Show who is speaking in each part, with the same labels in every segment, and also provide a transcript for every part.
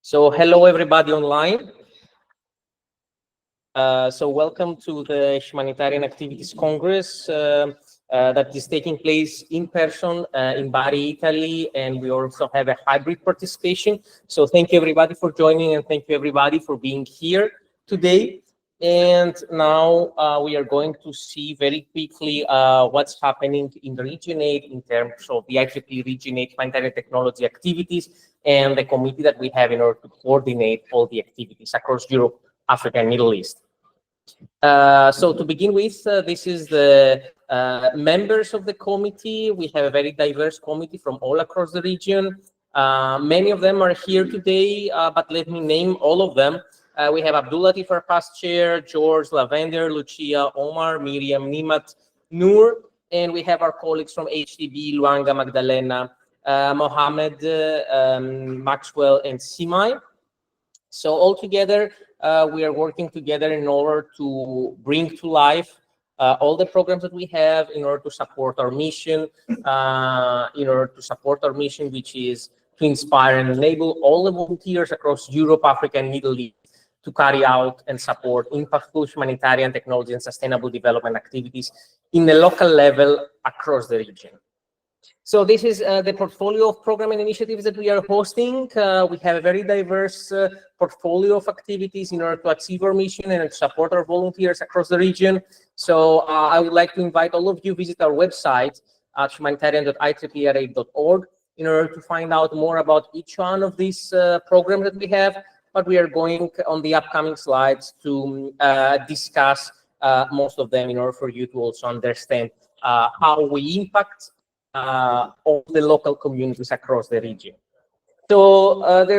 Speaker 1: So hello everybody online. So welcome to the Humanitarian Activities Congress that is taking place in person in Bari, Italy, and we also have a hybrid participation. So thank you everybody for joining, and thank you everybody for being here today. And now we are going to see very quickly what's happening in the Region 8 in terms of the IEEE Region 8 humanitarian technology activities and the committee that we have in order to coordinate all the activities across Europe, Africa, and Middle East. So to begin with, this is the members of the committee. We have a very diverse committee from all across the region. Many of them are here today, but let me name all of them. We have Abdulatif, our past chair, George, Lavender, Lucia, Omar, Miriam, Nimat, Noor, and we have our colleagues from HTB, Luanga, Magdalena, Mohammed, Maxwell, and Simai. So altogether, we are working together in order to bring to life all the programs that we have in order to support our mission, which is to inspire and enable all the volunteers across Europe, Africa, and Middle East to carry out and support impactful humanitarian technology and sustainable development activities in the local level across the region. So this is the portfolio of program and initiatives that we are hosting. We have a very diverse portfolio of activities in order to achieve our mission and to support our volunteers across the region. So I would like to invite all of you to visit our website at humanitarian.ieeera.org in order to find out more about each one of these programs that we have. But we are going on the upcoming slides to discuss most of them in order for you to also understand how we impact all the local communities across the region. So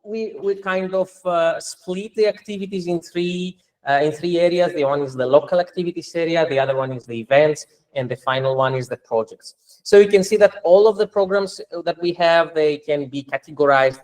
Speaker 1: we kind of split the activities in three areas. The one is the local activities area, the other one is the events, and the final one is the projects. So you can see that all of the programs that we have, they can be categorized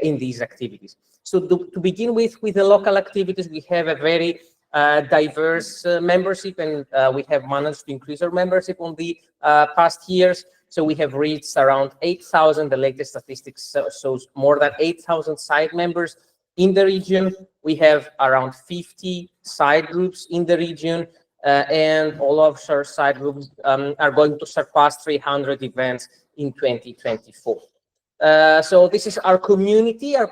Speaker 1: in these activities. So to begin with the local activities, we have a very diverse membership, and we have managed to increase our membership on the past years. So we have reached around 8,000. The latest statistics shows more than 8,000 site members in the region. We have around 50 side groups in the region, and all of our side groups are going to surpass 300 events in 2024. So this is our community of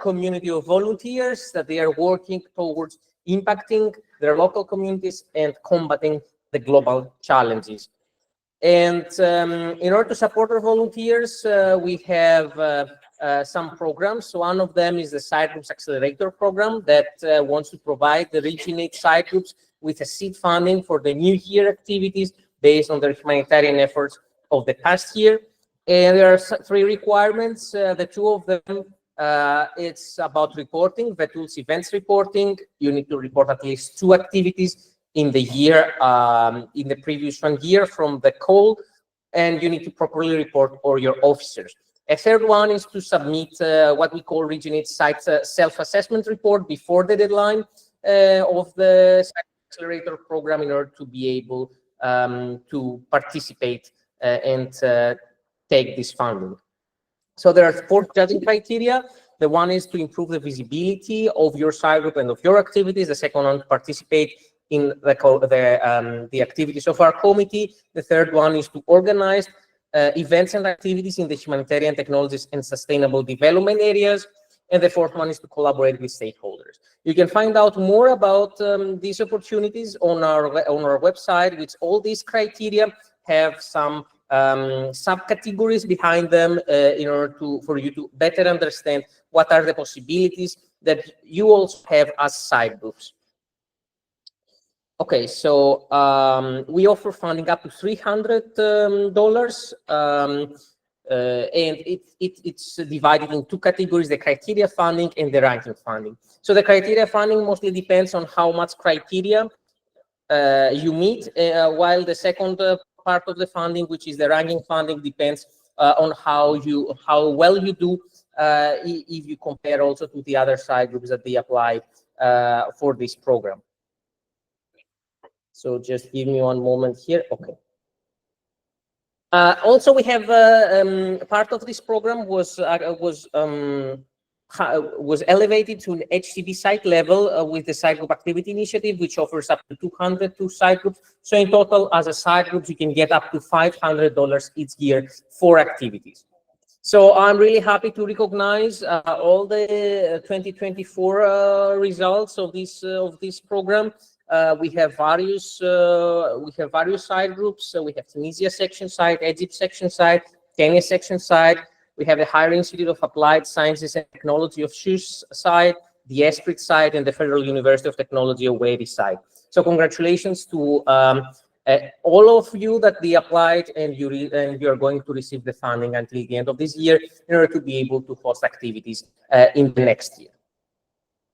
Speaker 1: volunteers that they are working towards impacting their local communities and combating the global challenges. And in order to support our volunteers, we have some programs. So one of them is the Side Groups Accelerator Program that wants to provide the Region 8 side groups with a seed funding for the new year activities based on their humanitarian efforts of the past year. And there are three requirements. The two of them, it's about reporting, the tools events reporting. You need to report at least 2 activities in the year, in the previous 1 year from the call, and you need to properly report all your officers. A third one is to submit what we call Region 8 site self-assessment report before the deadline of the Site Accelerator Program in order to be able to participate and take this funding. So there are 4 judging criteria. The one is to improve the visibility of your side group and of your activities. The second one, to participate in the activities of our committee. The third one is to organize events and activities in the humanitarian technologies and sustainable development areas. And the fourth one is to collaborate with stakeholders. You can find out more about these opportunities on our website, which all these criteria have some subcategories behind them in order for you to better understand what are the possibilities that you also have as side groups. Okay, so we offer funding up to $300, and it's divided in 2 categories: the criteria funding and the ranking funding. So the criteria funding mostly depends on how much criteria you meet, while the second part of the funding, which is the ranking funding, depends on how well you do if you compare also to the other side groups that they apply for this program. So just give me one moment here. Okay. Also, we have part of this program was was elevated to an HTB site level with the site group activity initiative, which offers up to 200 to site groups. So in total, as a site group, you can get up to $500 each year for activities. So I'm really happy to recognize all the 2024 results of this program. We have various site groups. We have Tunisia section site, Egypt section site, Kenya section site. We have the Higher Institute of Applied Sciences and Technology of SHUS site, the ESPRIT site, and the Federal University of Technology of Wadi site. So congratulations to all of you that they applied, and you are going to receive the funding until the end of this year in order to be able to host activities in the next year.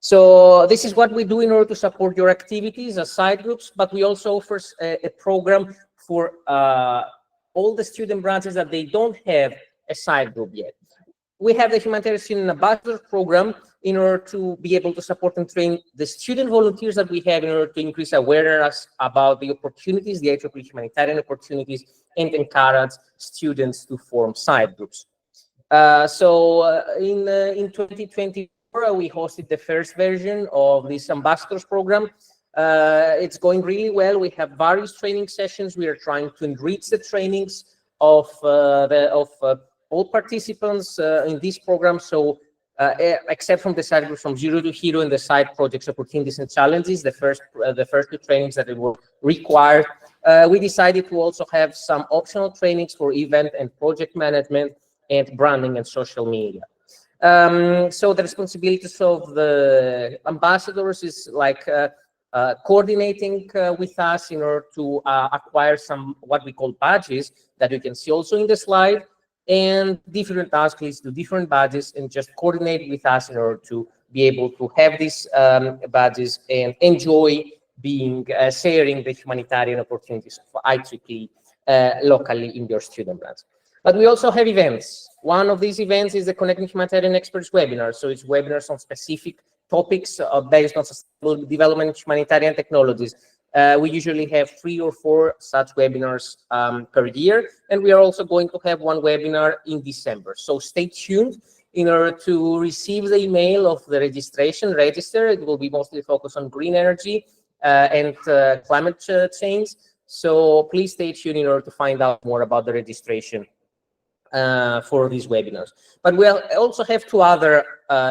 Speaker 1: So this is what we do in order to support your activities as side groups, but we also offer a program for all the student branches that they don't have a side group yet. We have the Humanitarian Student Ambassador program in order to be able to support and train the student volunteers that we have in order to increase awareness about the opportunities, the IEEE humanitarian opportunities, and encourage students to form side groups. In 2024, we hosted the first version of this ambassadors program. It's going really well. We have various training sessions. We are trying to enrich the trainings of all participants in this program. So except from the side groups from Zero to Hero and the side projects, opportunities and challenges, the first two trainings that were required, we decided to also have some optional trainings for event and project management and branding and social media. So the responsibilities of the ambassadors is like coordinating with us in order to acquire some what we call badges that you can see also in the slide, and different task lists to different badges, and just coordinate with us in order to be able to have these badges and enjoy being sharing the humanitarian opportunities for IEEE locally in your student branch. But we also have events. One of these events is the Connecting Humanitarian Experts webinar. So it's webinars on specific topics based on sustainable development, humanitarian technologies. We usually have 3 or 4 such webinars per year, and we are also going to have one webinar in December. So stay tuned in order to receive the email of the registration register. It will be mostly focused on green energy and climate change. So please stay tuned in order to find out more about the registration for these webinars. But we'll also have 2 other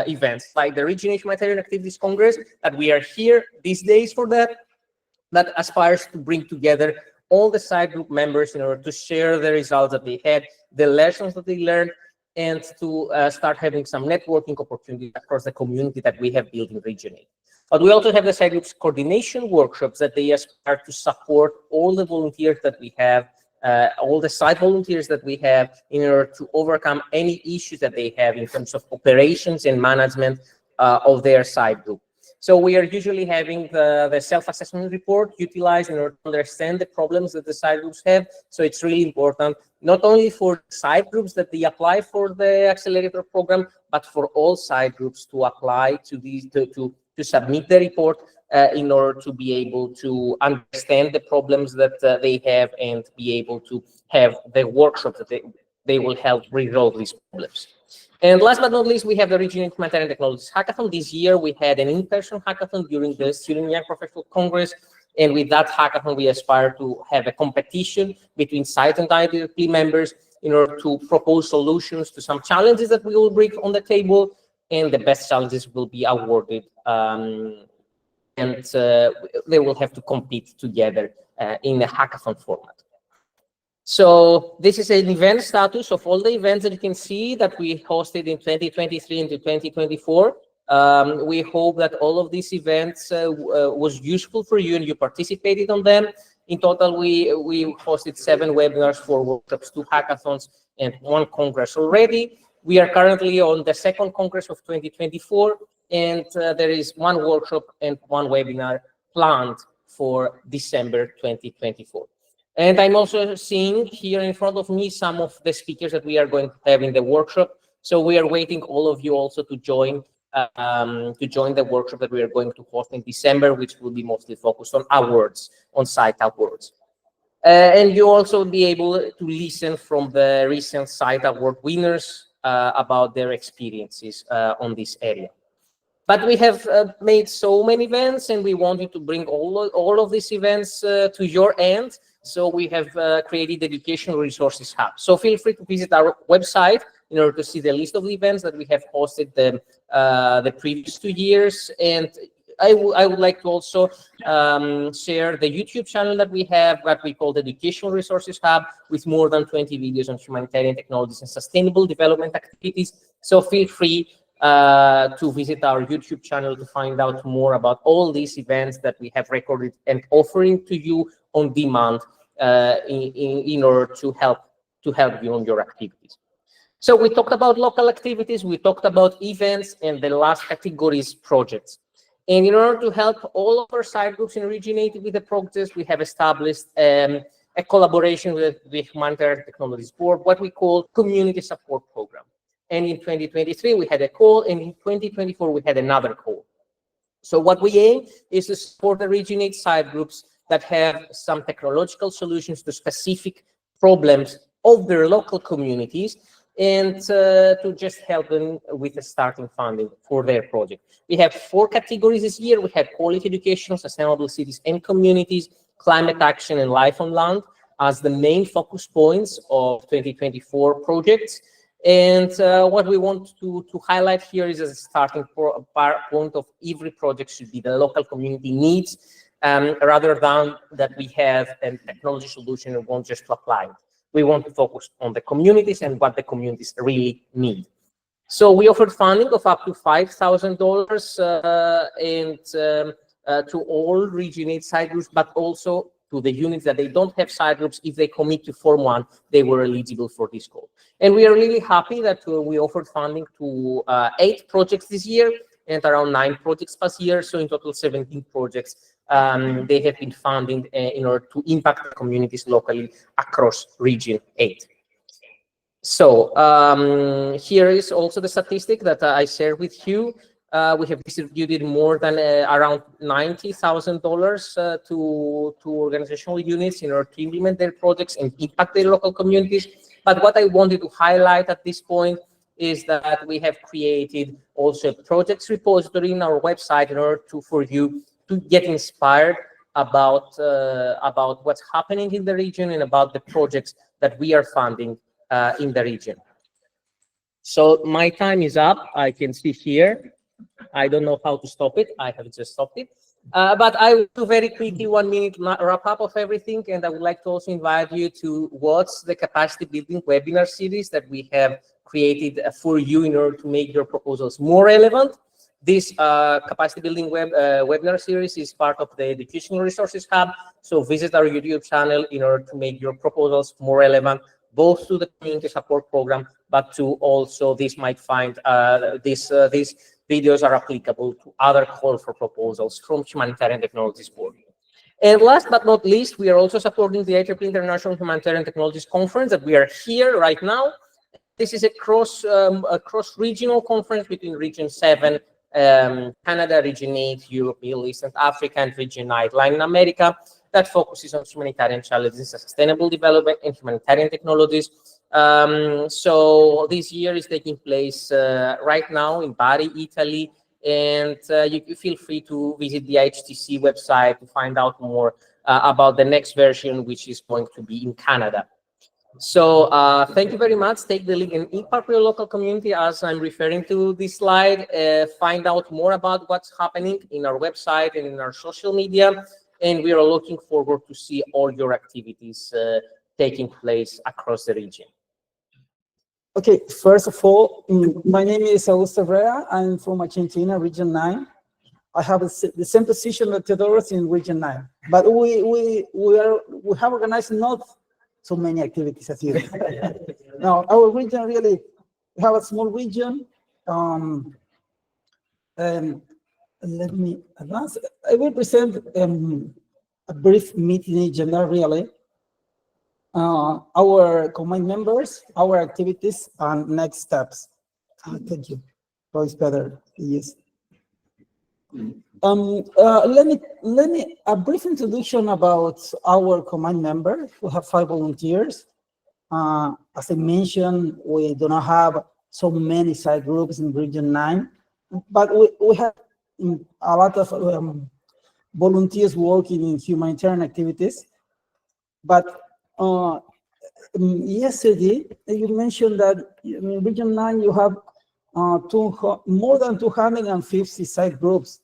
Speaker 1: events, like the Regional Humanitarian Activities Congress, that we are here these days for that aspires to bring together all the side group members in order to share the results that they had, the lessons that they learned, and to start having some networking opportunities across the community that we have built in Region 8. But we also have the side groups coordination workshops that they aspire to support all the volunteers that we have, all the site volunteers that we have, in order to overcome any issues that they have in terms of operations and management of their site group. So we are usually having the self-assessment report utilized in order to understand the problems that the site groups have. So it's really important, not only for site groups that they apply for the accelerator program, but for all site groups to apply to these, to submit the report in order to be able to understand the problems that they have, and be able to have the workshop that they will help resolve these problems. And last but not least, we have the Regional Humanitarian Technologies Hackathon. This year, we had an in-person hackathon during the Student Young Professional Congress. And with that hackathon, we aspire to have a competition between site and IEEE members in order to propose solutions to some challenges that we will bring on the table. And the best challenges will be awarded. They will have to compete together in a hackathon format. So this is an event status of all the events that you can see that we hosted in 2023 into 2024. We hope that all of these events was useful for you and you participated on them. In total, we hosted 7 webinars, 4 workshops, 2 hackathons, and 1 congress already. We are currently on the 2nd congress of 2024, and there is 1 workshop and 1 webinar planned for December 2024. And I'm also seeing here in front of me some of the speakers that we are going to have in the workshop. So we are waiting all of you also to join the workshop that we are going to host in December, which will be mostly focused on awards, on site awards. And you also will be able to listen from the recent site award winners about their experiences on this area. But we have made so many events, and we wanted to bring all of these events to your end. So we have created the Educational Resources Hub. So feel free to visit our website in order to see the list of the events that we have hosted the previous 2 years. And I would like to also share the YouTube channel that we have, what we call the Educational Resources Hub, with more than 20 videos on humanitarian technologies and sustainable development activities. So feel free to visit our YouTube channel to find out more about all these events that we have recorded and offering to you on demand in order to help you on your activities. So we talked about local activities, we talked about events, and the last category is projects. And in order to help all of our side groups in Region 8 with the projects, we have established a collaboration with the Humanitarian Technologies Board, what we call Community Support Program. And in 2023, we had a call, and in 2024, we had another call. So what we aim is to support the Region 8 side groups that have some technological solutions to specific problems of their local communities, and to just help them with the starting funding for their project. We have 4 categories this year. We have quality education, sustainable cities and communities, climate action, and life on land as the main focus points of 2024 projects. And what we want to highlight here is as a starting point of every project should be the local community needs, rather than that we have a technology solution and want just to apply it. We want to focus on the communities and what the communities really need. So we offered funding of up to $5,000 to all Region 8 side groups, but also to the units that they don't have side groups. If they commit to form one, they were eligible for this call. And we are really happy that we offered funding to 8 projects this year and around 9 projects past year. So in total, 17 projects they have been funding in order to impact the communities locally across Region 8. So here is also the statistic that I shared with you. We have distributed more than around $90,000 to organizational units in order to implement their projects and impact their local communities. But what I wanted to highlight at this point is that we have created also a projects repository in our website in order for you to get inspired about what's happening in the region and about the projects that we are funding in the region. So my time is up. I can see here. I don't know how to stop it. I have just stopped it. But I will do very quickly 1 minute wrap up of everything. And I would like to also invite you to watch the capacity building webinar series that we have created for you in order to make your proposals more relevant. This capacity building webinar series is part of the Educational Resources Hub. So visit our YouTube channel in order to make your proposals more relevant, both to the community support program, but to also these might find these videos are applicable to other call for proposals from Humanitarian Technologies Board. And last but not least, we are also supporting the IEEE International Humanitarian Technologies Conference that we are here right now. This is a cross-regional conference between Region 7, Canada, Region 8, Europe, Middle East, and Africa, and Region 9, Latin America, that focuses on humanitarian challenges, sustainable development, and humanitarian technologies. So this year is taking place right now in Bari, Italy, and you feel free to visit the HTC website to find out more about the next version, which is going to be in Canada. So thank you very much. Take the link and impact your local community as I'm referring to this slide. Find out more about what's happening in our website and in our social media. And we are looking forward to see all your activities taking place across the region.
Speaker 2: Okay, first of all, my name is Augusto Herrera. I'm from Argentina, Region 9. I have the same position as Theodoros in Region 9. But we have organized not so many activities as you. Now, our region really, we have a small region. And let me advance. I will present a brief meeting agenda, really. Our combined members, our activities, and next steps. Thank you. So it's better. Yes. Let me a brief introduction about our combined member. We have 5 volunteers. As I mentioned, we do not have so many side groups in Region 9, but we have a lot of volunteers working in humanitarian activities. But yesterday, you mentioned that in Region 9 you have more than 250 side groups.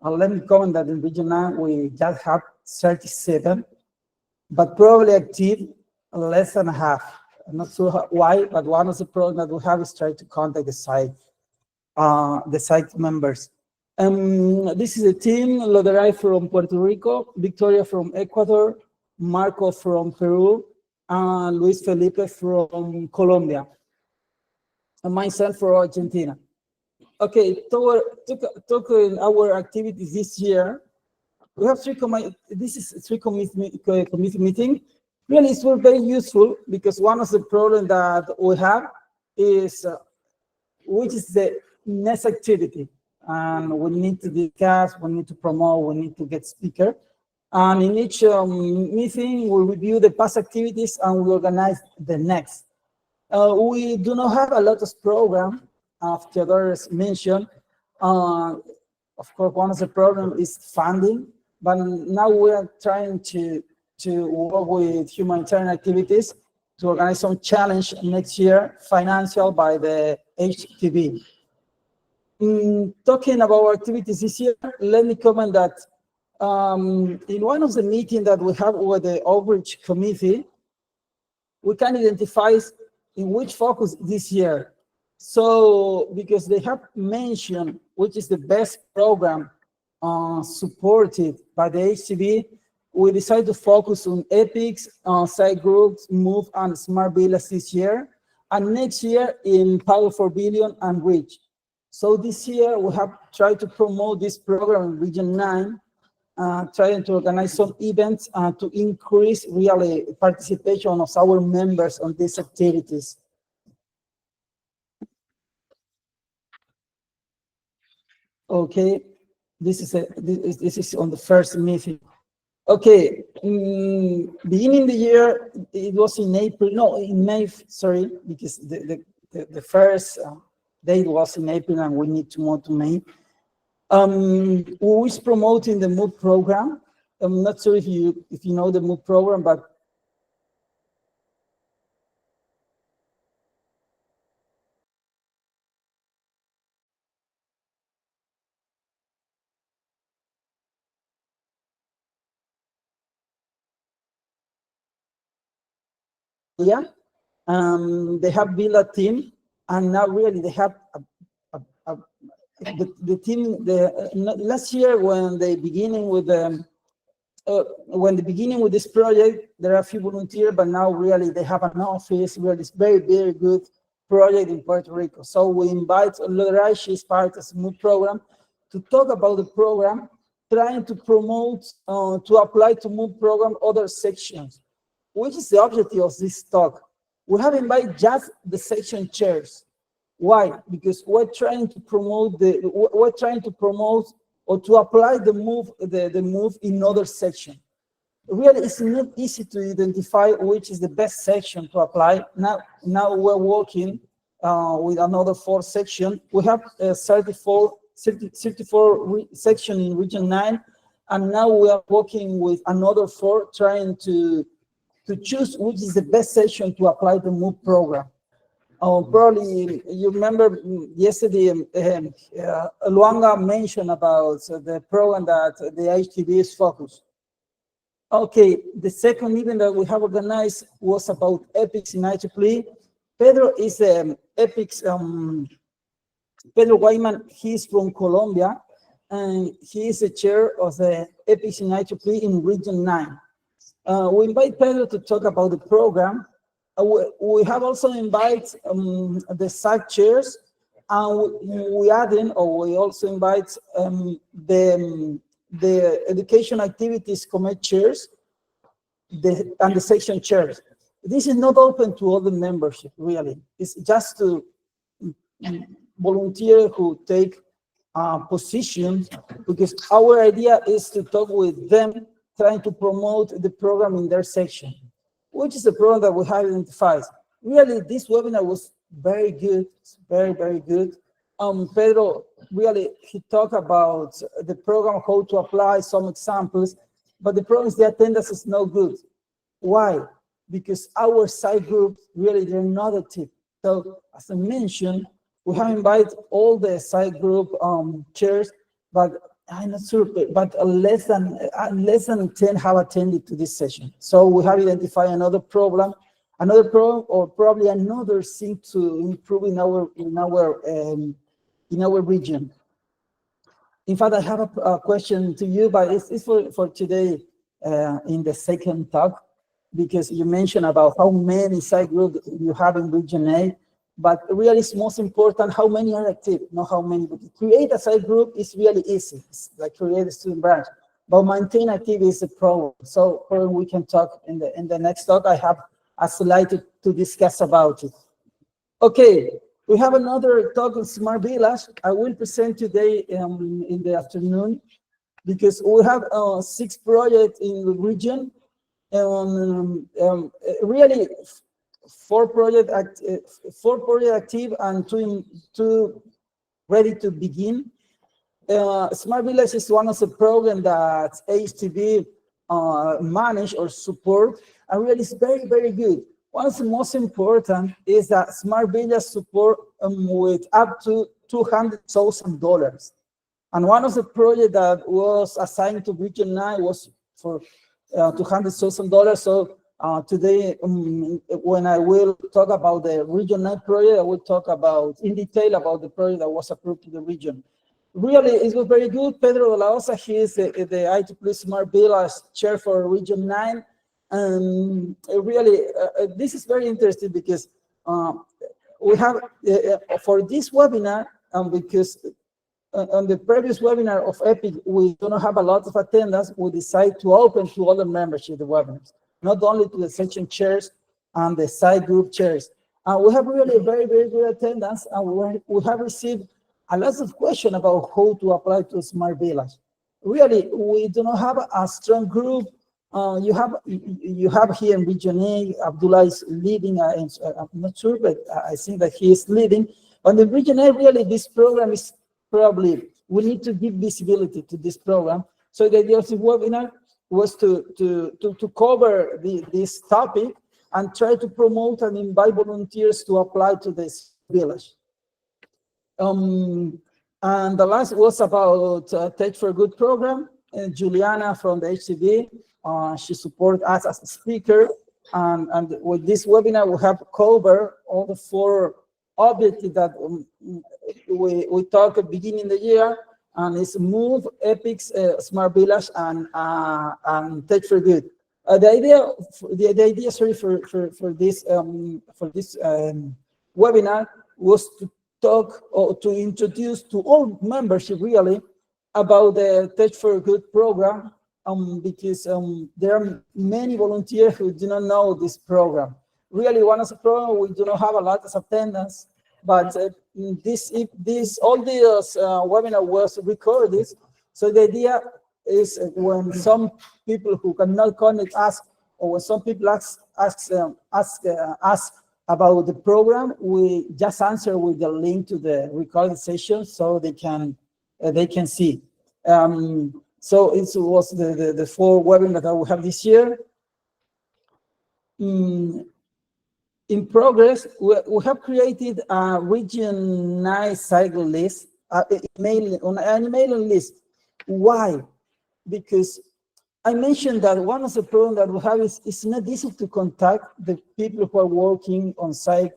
Speaker 2: Let me comment that in Region 9 we just have 37, but probably active less than half. I'm not sure why, but one of the problems that we have is trying to contact the site members. This is a team: Loderay from Puerto Rico, Victoria from Ecuador, Marco from Peru, and Luis Felipe from Colombia, and myself from Argentina. Okay, talking our activities this year, we have three committee meeting. Really, it's very useful because one of the problems that we have is which is the next activity, and we need to discuss, we need to promote, we need to get speaker, and in each meeting we review the past activities and we organize the next. We do not have a lot of program, as Theodoros mentioned. Of course, one of the problems is funding, but now we are trying to work with humanitarian activities to organize some challenge next year, financial by the HTB. Talking about activities this year, let me comment that in one of the meetings that we have with the outreach committee, we can identify in which focus this year. So, because they have mentioned which is the best program supported by the HTB, we decided to focus on EPICS, side groups, MOVE, and Smart Villas this year, and next year in Power 4 Billion and REACH. So this year we have tried to promote this program in Region 9, trying to organize some events to increase really participation of our members on these activities. Okay, this is on the first meeting. Okay, beginning the year, it was in April, no, in May, sorry, because the first date was in April and we need to move to May. We was promoting the MOVE program. I'm not sure if you know the MOVE program, but yeah, they have built a team, and now really they have the team. Last year when they beginning with this project, there are a few volunteers, but now really they have an office. Really, it's very good project in Puerto Rico. So we invite Loderay, she's part of the MOVE program, to talk about the program, trying to promote to apply to MOVE program other sections. Which is the objective of this talk? We have invited just the section chairs. Why? Because we're trying to promote or to apply the MOVE in other section. Really, it's not easy to identify which is the best section to apply. Now we're working with another 4 sections. We have 34 sections in Region 9, and now we are working with another 4, trying to choose which is the best section to apply the MOVE program. Probably you remember yesterday, Luanga mentioned about the program that the HTB is focused. Okay, the second event that we have organized was about EPICS in IEEE. Pedro is EPICS, Pedro Guayman, he's from Colombia, and he is the chair of the EPICS in IEEE in Region 9. We invite Pedro to talk about the program. We have also invited the SAC chairs, and we also invite the Education Activities Committee chairs and the section chairs. This is not open to all the membership, really. It's just to volunteers who take positions, because our idea is to talk with them, trying to promote the program in their section, which is the program that we have identified. Really, this webinar was very good, very, very good. Pedro, really, he talked about the program, how to apply some examples, but the problem is the attendance is no good. Why? Because our side groups, really, they're not active. So, as I mentioned, we have invited all the side group chairs, but I'm not sure, but less than 10 have attended to this session. So we have identified another problem, or probably another thing to improve in our region. In fact, I have a question to you, but it's for today in the second talk, because you mentioned about how many side groups you have in Region A, but really it's most important how many are active, not how many. Create a side group is really easy, it's like create a student branch, but maintain activity is a problem. So we can talk in the next talk. I have a slide to discuss about it. Okay, we have another talk on Smart Village. I will present today in the afternoon, because we have 6 projects in the region. Really, 4 projects active and 2 ready to begin. Smart Village is one of the programs that HTB manage or support, and really it's very, very good. One of the most important is that Smart Village support with up to $200,000. And one of the projects that was assigned to Region 9 was for $200,000. So today, when I will talk about the Region 9 project, I will talk in detail about the project that was approved to the region. Really, it was very good. Pedro de la Osa, he is the IEEE Smart Village chair for Region 9. And really, this is very interesting, because we have, for this webinar, because on the previous webinar of EPIC, we do not have a lot of attendance. We decide to open to other membership the webinars, not only to the section chairs and the side group chairs. We have really a very, very good attendance, and we have received a lot of questions about how to apply to Smart Village. Really, we do not have a strong group. You have here in Region A, Abdullah is leading. I'm not sure, but I think that he is leading. On the Region A, really, this program is probably, we need to give visibility to this program. So the idea of the webinar was to cover this topic and try to promote and invite volunteers to apply to this village. And the last was about Tech for Good program. Juliana from the HCB, she supported us as a speaker. And with this webinar, we have covered all the 4 objectives that we talked at the beginning of the year, and it's Move, EPICS, Smart Village, and Tech for Good. The idea, sorry, for this webinar was to talk or to introduce to all membership really about the Tech for Good program, because there are many volunteers who do not know this program. Really, one of the problems, we do not have a lot of attendance, but all this webinar was recorded. So the idea is when some people who cannot connect ask, or when some people ask about the program, we just answer with the link to the recorded session so they can see. So it was the 4 webinars that we have this year. In progress, we have created a Region 9 cycle list, an emailing list. Why? Because I mentioned that one of the problems that we have is it's not easy to contact the people who are working on site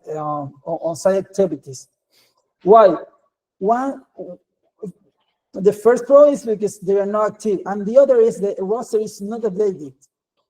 Speaker 2: activities. Why? The first problem is because they are not active, and the other is the roster is not updated.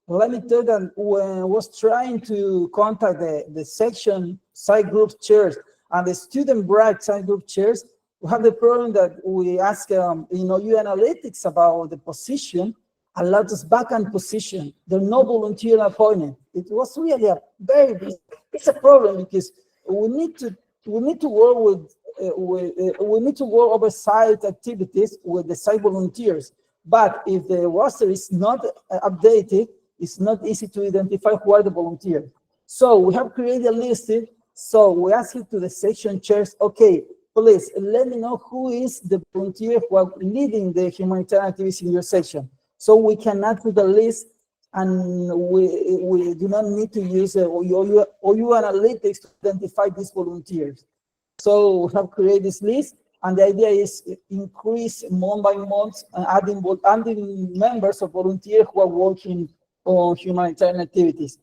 Speaker 2: Let me tell you that when I was trying to contact the section side group chairs and the student branch side group chairs, we have the problem that we ask you analytics about the position, a lot of backend position. There's no volunteer appointment. It was really a very big, it's a problem, because we need to work we need to work over site activities with the site volunteers. But if the roster is not updated, it's not easy to identify who are the volunteers. So we have created a list So we asked to the section chairs, okay, please let me know who is the volunteer who are leading the humanitarian activities in your section. So we can add to the list, and we do not need to use OU analytics to identify these volunteers. So we have created this list, and the idea is increase month by month, adding members of volunteers who are working on humanitarian activities.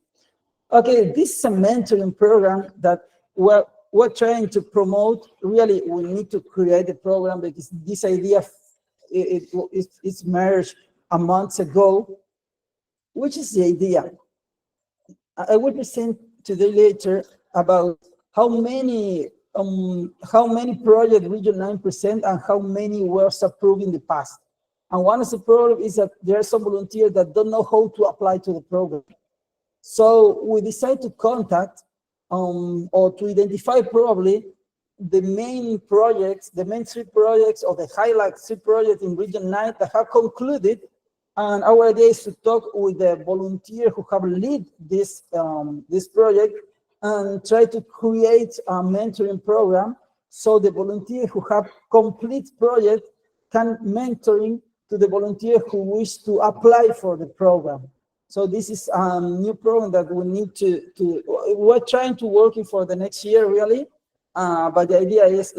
Speaker 2: Okay, this is a mentoring program that we're trying to promote. Really, we need to create a program because this idea it's merged a month ago. Which is the idea? I will present today later about how many projects Region 9 present and how many were approved in the past. And one of the problems is that there are some volunteers that don't know how to apply to the program. So we decided to contact or to identify probably the main projects, the main 3 projects or the highlight 3 projects in Region 9 that have concluded. And our idea is to talk with the volunteers who have led this project and try to create a mentoring program so the volunteers who have complete project can mentoring to the volunteers who wish to apply for the program. So this is a new program that we need we're trying to work it for the next year really, but the idea is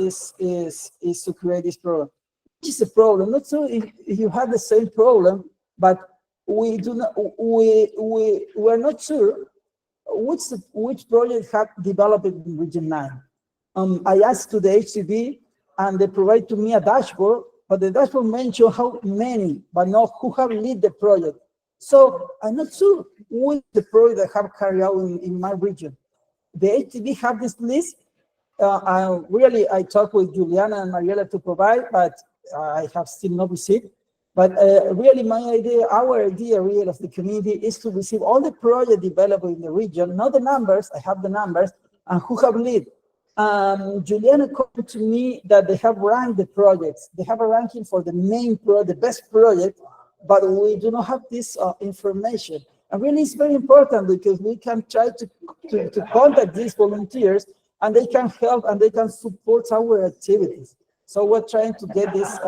Speaker 2: to create this program. Which is a problem? Not so if you have the same problem, but we do not. We're not sure which project have developed in Region 9. I asked to the HTB, and they provide to me a dashboard, but the dashboard mentions how many, but not who have led the project. So I'm not sure which the project that have carried out in my region. The HTB have this list. I talked with Juliana and Mariela to provide, but I have still not received. But really, our idea really of the community is to receive all the projects developed in the region, not the numbers, I have the numbers, and who have led. Juliana commented to me that they have ranked the projects. They have a ranking for the the best project, but we do not have this information. And really, it's very important because we can try to contact these volunteers, and they can help and they can support our activities. So we're trying to get this.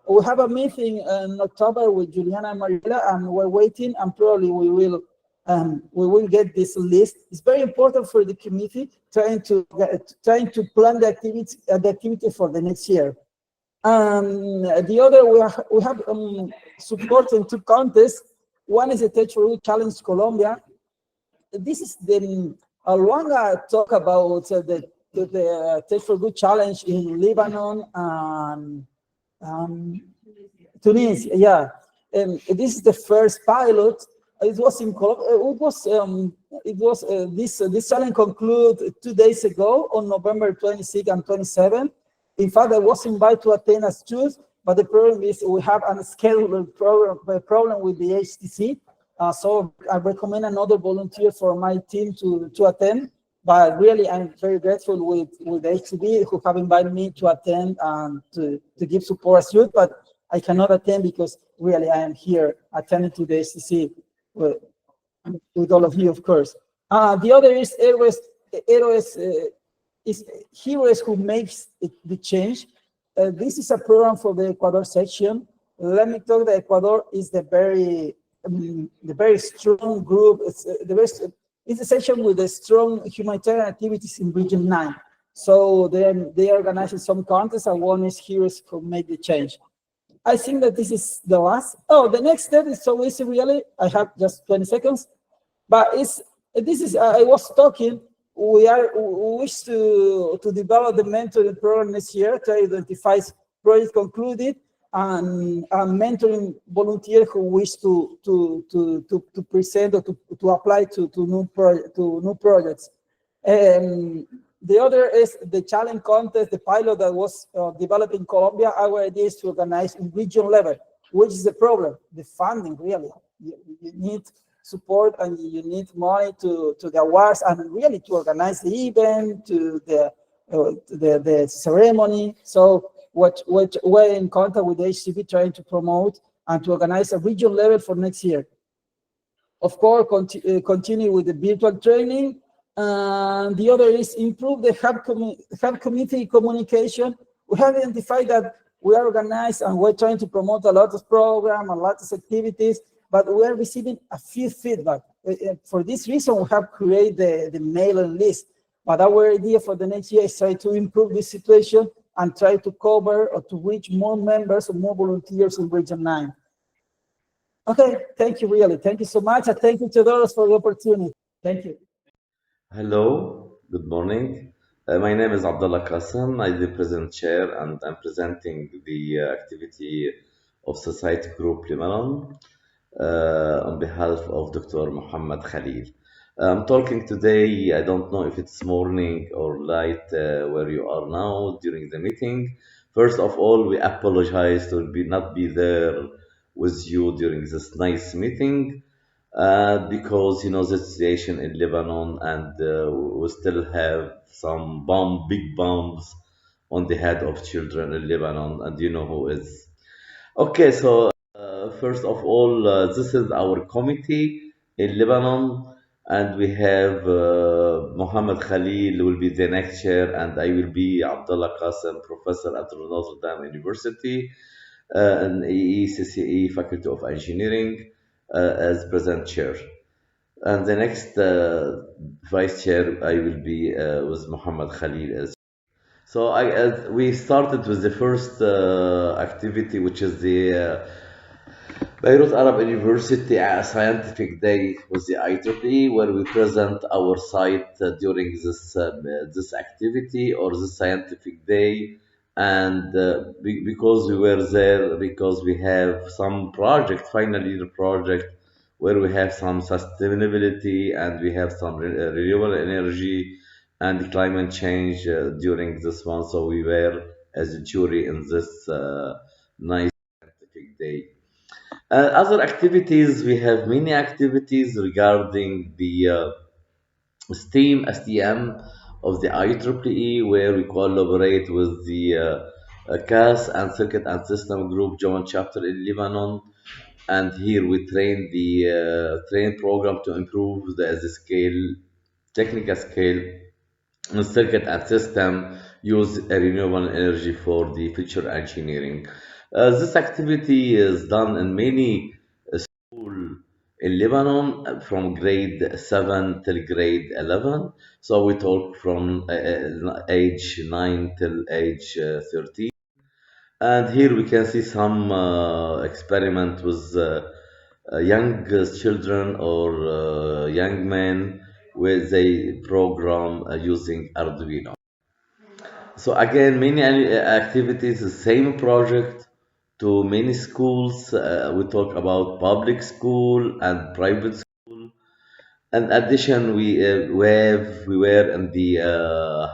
Speaker 2: We have a meeting in October with Juliana and Mariela, and we're waiting, and probably we will get this list. It's very important for the committee trying to plan the activity for the next year. The other, we have support in 2 contests. One is the Tech for Good Challenge Colombia. This is the Luanga talk about the Tech for Good Challenge in Lebanon and Tunis. Yeah, this is the first pilot. It was in Colombia. This challenge concluded 2 days ago on November 26 and 27. In fact, I was invited to attend as judge, but the problem is we have a scheduled problem with the HTC. So I recommend another volunteer for my team to attend. But really, I'm very grateful with the HTB who have invited me to attend and to give support as youth. But I cannot attend because really I am here attending to the HTC with all of you, of course. The other is Heroes who makes the change. This is a program for the Ecuador section. Let me talk that Ecuador is the very strong group. It's a section with the strong humanitarian activities in Region 9. So they organize some contests, and one is Heroes who make the change. I think that this is the last. Oh, the next step is so easy, really. I have just 20 seconds. But I was talking, we wish to develop the mentoring program this year to identify projects concluded and mentoring volunteers who wish to present or to apply to new projects. The other is the challenge contest, the pilot that was developed in Colombia. Our idea is to organize in region level, which is the problem, the funding, really. You need support and you need money to the awards and really to organize the event, to the ceremony. So what we're in contact with the HCB trying to promote and to organize a region level for next year. Of course, continue with the virtual training. And the other is improve the hub community communication. We have identified that we are organized and we're trying to promote a lot of programs, a lot of activities, but we are receiving a few feedback. For this reason, we have created the mailing list. But our idea for the next year is try to improve this situation and try to cover or to reach more members or more volunteers in Region 9. Okay, thank you, really. Thank you so much. And thank you, Theodoros, for the opportunity. Thank you.
Speaker 3: Hello, good morning. My name is Abdullah Qasim. I'm the present chair and I'm presenting the activity of Society Group Lebanon on behalf of Dr. Muhammad Khalil. I'm talking today, I don't know if it's morning or light where you are now during the meeting. First of all, we apologize to not be there with you during this nice meeting because you know the situation in Lebanon, and we still have some big bombs on the head of children in Lebanon, and you know who is. Okay, so first of all, this is our committee in Lebanon, and we have Mohammed Khalil will be the next chair, and I will be Abdullah Qasim, professor at Notre Dame University and EECCE Faculty of Engineering as present chair. And the next vice chair, I will be with Muhammad Khalil as. So we started with the first activity, which is the Beirut Arab University Scientific Day with the IEEE, where we present our site during this activity or this scientific day. And because we were there, because we have some project, final year project, where we have some sustainability and we have some renewable energy and climate change during this one. So we were as a jury in this nice scientific day. Other activities, we have many activities regarding the STEM of the IEEE, where we collaborate with the CAS and Circuit and System Group Joint Chapter in Lebanon. And here we train the train program to improve the scale, technical scale, circuit and system use renewable energy for the future engineering. This activity is done in many schools in Lebanon from grade 7 till grade 11. So we talk from age 9 till age 13. And here we can see some experiment with young children or young men where they program using Arduino. So again, many activities, the same project to many schools. We talk about public school and private school. In addition, we were in the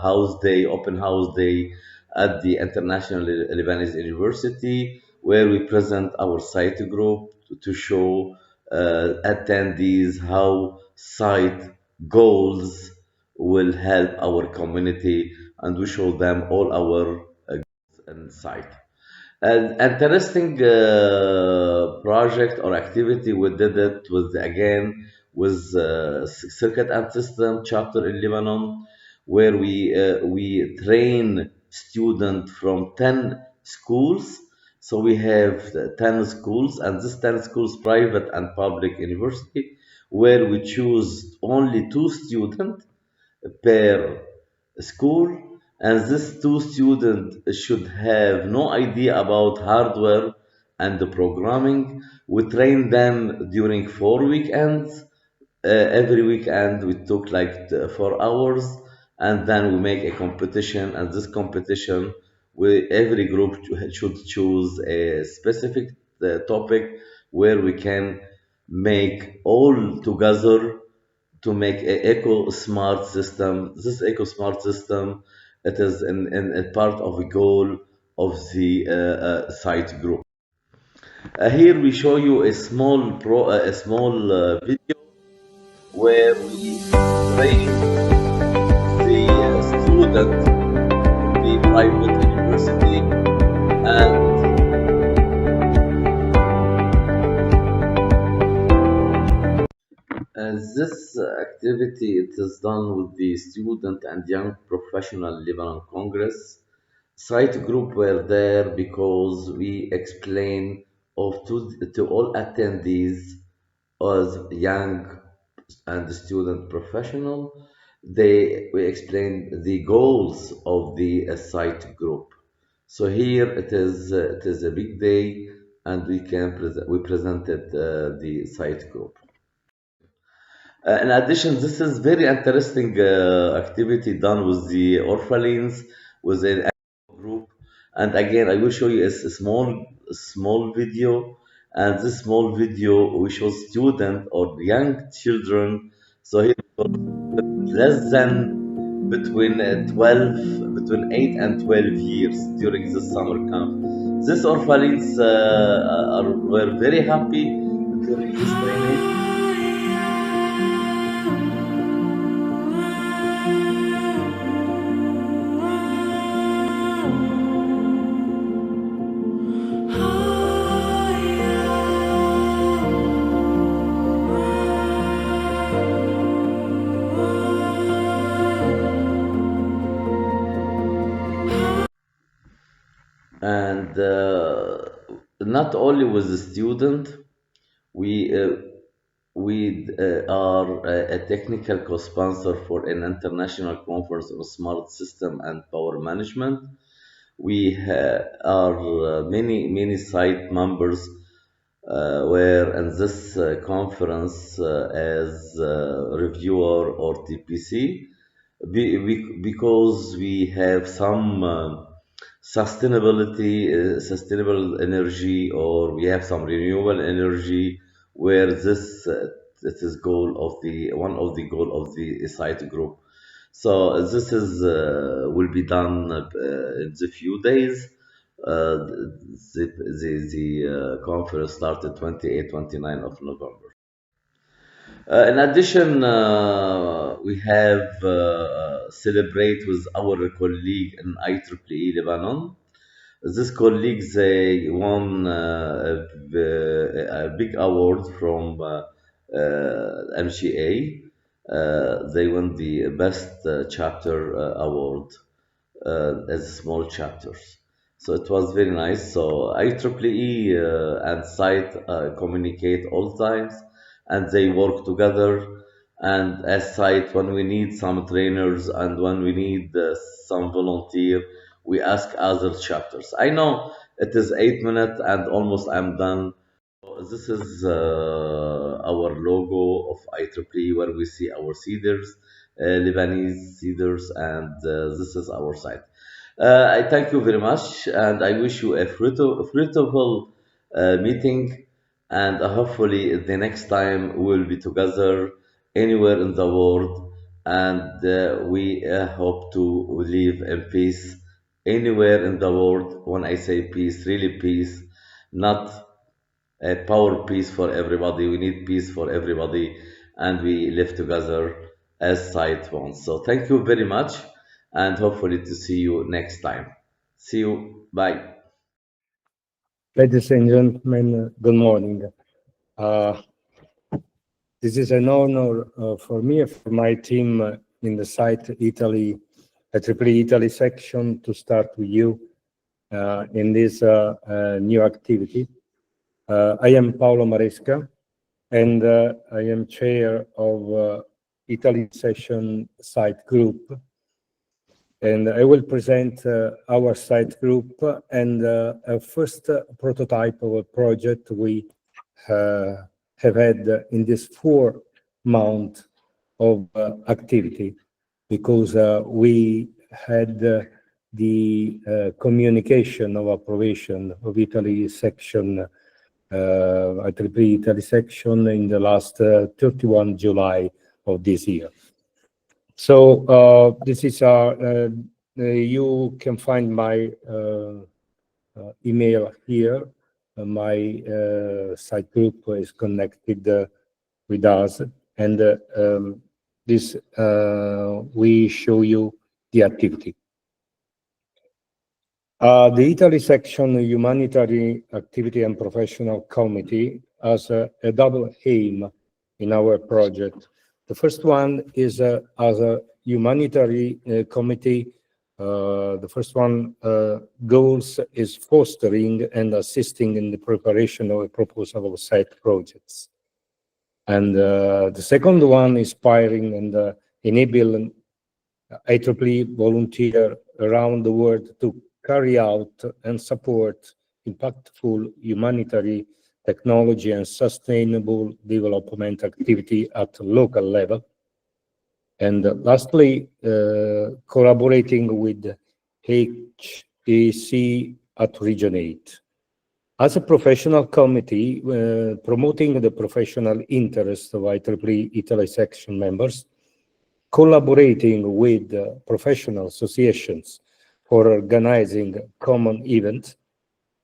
Speaker 3: house day, open house day at the International Lebanese University, where we present our site group to show attendees how site goals will help our community, and we show them all our goals and site. An interesting project or activity we did it with again with Circuit and System chapter in Lebanon, where we train students from 10 schools. So we have 10 schools, and this 10 schools, private and public university, where we choose only 2 students per school, and these 2 students should have no idea about hardware and the programming. We train them during 4 weekends. Every weekend we took like 4 hours, and then we make a competition. And this competition, every group should choose a specific topic where we can make all together to make a eco smart system. This eco smart system, it is in a part of a goal of the site group. Here we show you a small video where we train the student in the private university, and this activity, it is done with the Student and Young Professional Lebanon Congress. Site group were there because we explain to all attendees as young and student professional. We explained the goals of the site group. So here it is a big day, and we presented the site group. In addition, this is very interesting activity done with the orphanings within a group. And again, I will show you a small video. And this small video we show student or young children. So here less than between 8 and 12 years during the summer camp. These orphanings were very happy during this training. And not only with the student, we are a technical co-sponsor for an international conference on smart system and power management. We are many site members were in this conference as reviewer or TPC because we have some sustainable energy, or we have some renewable energy, where this is one of the goal of the site group. So this is will be done in the few days. The conference started 28, 29 of November. In addition, we have celebrate with our colleague in IEEE Lebanon. This colleague, they won a big award from MGA. They won the best chapter award as small chapters. So it was very nice. So IEEE and site communicate all times, and they work together. And as site, when we need some trainers and when we need some volunteer, we ask other chapters. I know it is 8 minutes and almost I'm done. This is our logo of IEEE, where we see our cedars, Lebanese cedars, and this is our site. I thank you very much, and I wish you a fruitful meeting, and hopefully the next time we'll be together anywhere in the world, and we hope to live in peace anywhere in the world. When I say peace, really peace, not a power peace for everybody. We need peace for everybody, and we live together as site wants. So thank you very much, and hopefully to see you next time. See you. Bye.
Speaker 4: Ladies and gentlemen, good morning. This is an honor for me and for my team in the site Italy, IEEE Italy section, to start with you in this new activity. I am Paolo Maresca, and I am chair of Italy session site group. And I will present our site group and a first prototype of a project we have had in this 4 months of activity, because we had the communication of approbation of Italy section, IEEE Italy section in the last 31 July of this year. So this is you can find my email here. My site group is connected with us, and this we show you the activity. The Italy section Humanitarian Activity and Professional Committee has a double aim in our project The first one is as a humanitarian committee. The first one goals is fostering and assisting in the preparation of a proposal of site projects. And the second one, inspiring and enabling IEEE volunteer around the world to carry out and support impactful humanitarian technology and sustainable development activity at local level. And lastly, collaborating with HTAC at Region 8. As a professional committee, promoting the professional interests of IEEE Italy section members, collaborating with professional associations for organizing common events,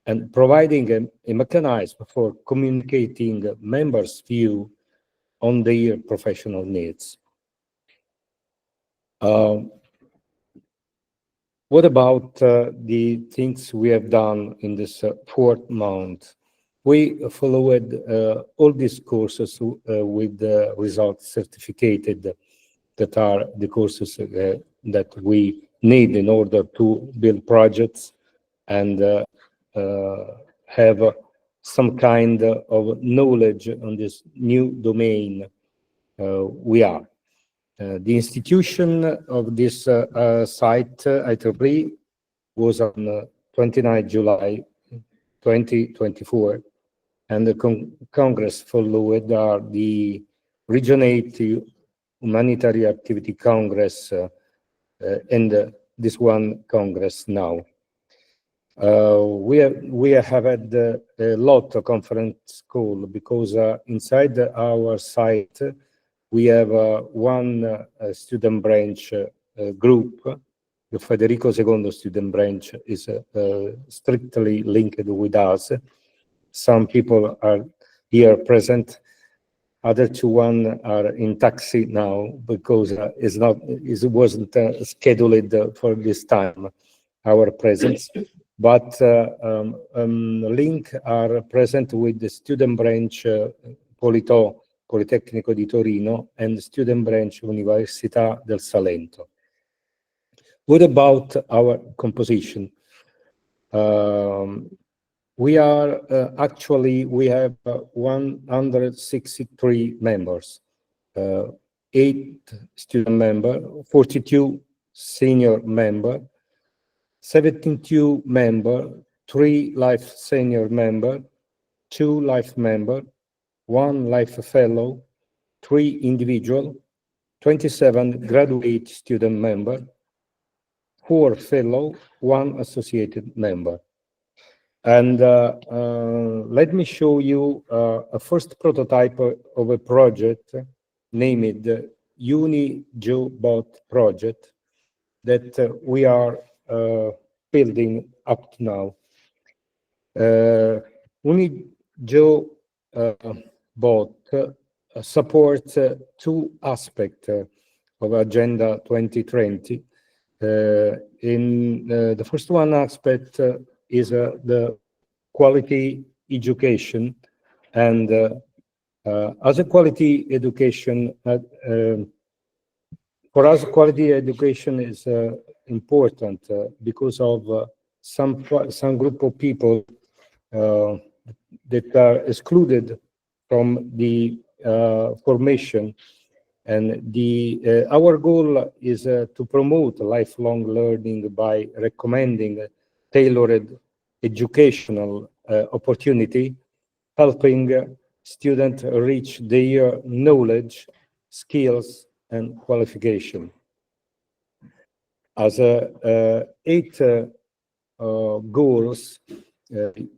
Speaker 4: and providing a mechanism for communicating members' view on their professional needs. What about the things we have done in this 4th month? We followed all these courses with the results certificated, that are the courses that we need in order to build projects and have some kind of knowledge on this new domain we are. The institution of this site, IEEE, was on 29 July 2024, and the Congress followed are the Region 8 Humanitarian Activities Congress and this one Congress now. We have had a lot of conference call because inside our site we have one student branch group. The Federico II student branch is strictly linked with us. Some people are here present. Other one are in taxi now because it wasn't scheduled for this time, our presence. But link are present with the student branch Politecnico di Torino and student branch Università del Salento. What about our composition? We have 163 members, 8 student members, 42 senior members, 72 members, 3 life senior members, 2 life members, 1 life fellow, 3 individual, 27 graduate student members, 4 fellow, 1 associated member. And let me show you a first prototype of a project named UniJobot project that we are building up to now. UniJobot supports 2 aspects of Agenda 2020. The first one aspect is the quality education, and as a quality education, for us, quality education is important because of some group of people that are excluded from the formation. And our goal is to promote lifelong learning by recommending tailored educational opportunity, helping students reach their knowledge, skills, and qualification. As 8 goals,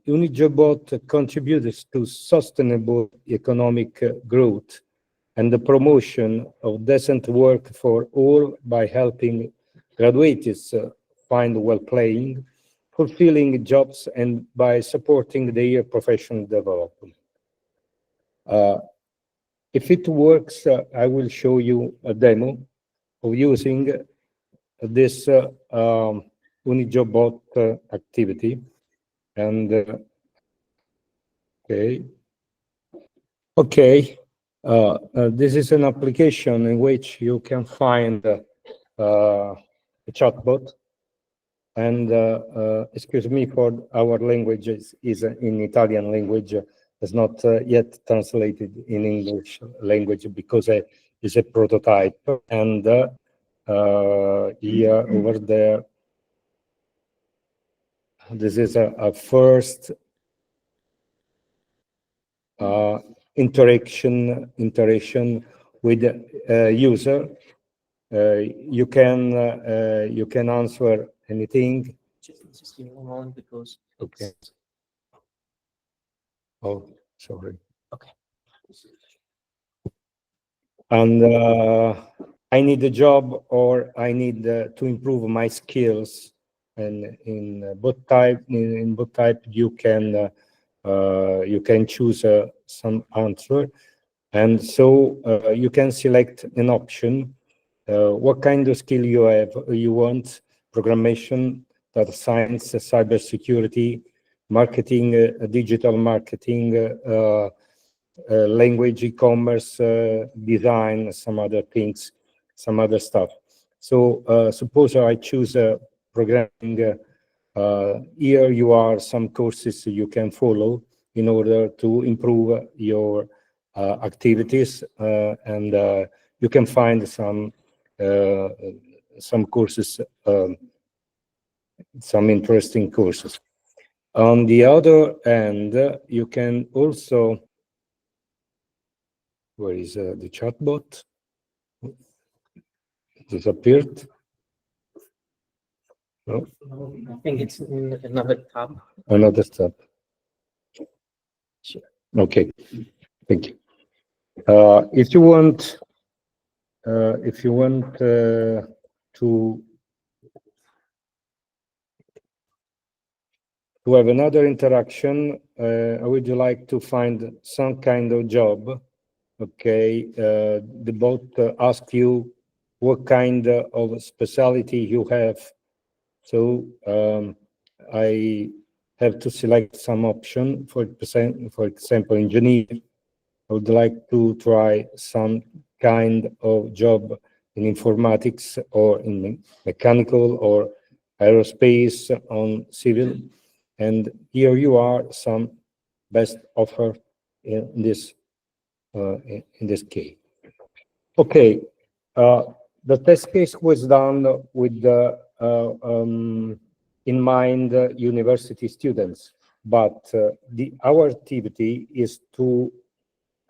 Speaker 4: UniJobot contributes to sustainable economic growth and the promotion of decent work for all by helping graduates find well-paying, fulfilling jobs, and by supporting their professional development. If it works, I will show you a demo of using this UniJobot activity. And okay. This is an application in which you can find a chatbot, and excuse me for our language is in Italian language, is not yet translated in English language because it's a prototype, and here over there, this is a first interaction with the user. You can answer anything.
Speaker 1: Just give me a moment because
Speaker 4: Okay. Oh, sorry.
Speaker 1: Okay.
Speaker 4: And I need a job, or I need to improve my skills. And in both type, you can choose some answer, and so you can select an option. What kind of skill you want: programmation, data science, cybersecurity, marketing, digital marketing, language, e-commerce, design, some other things, some other stuff. So suppose I choose programming. Here you are some courses you can follow in order to improve your activities, and you can find some courses, some interesting courses. On the other hand, you can also, where is the chatbot? Disappeared? No?
Speaker 1: I think it's in another tab.
Speaker 4: Another tab.
Speaker 1: Sure.
Speaker 4: Okay, thank you. If you want to have another interaction, would you like to find some kind of job? Okay, the bot asks you what kind of specialty you have. So I have to select some option. For example, engineer. I would like to try some kind of job in informatics, or in mechanical, or aerospace, on civil. And here you are, some best offer in this case. Okay, the test case was done with in mind university students, but our activity is to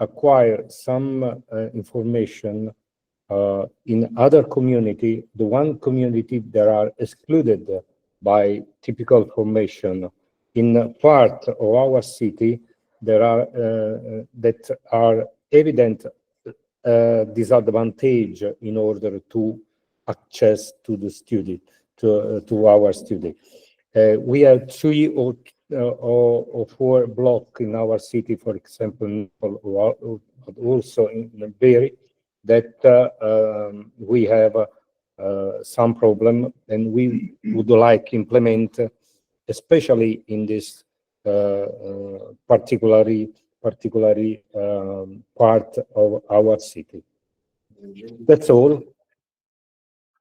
Speaker 4: acquire some information in other community, the one community that are excluded by typical formation. In part of our city, there are that are evident disadvantage in order to access to the student, to our student. We have 3 or 4 blocks in our city, for example, also in Beri, that we have some problem, and we would like implement, especially in this particularly part of our city. That's all.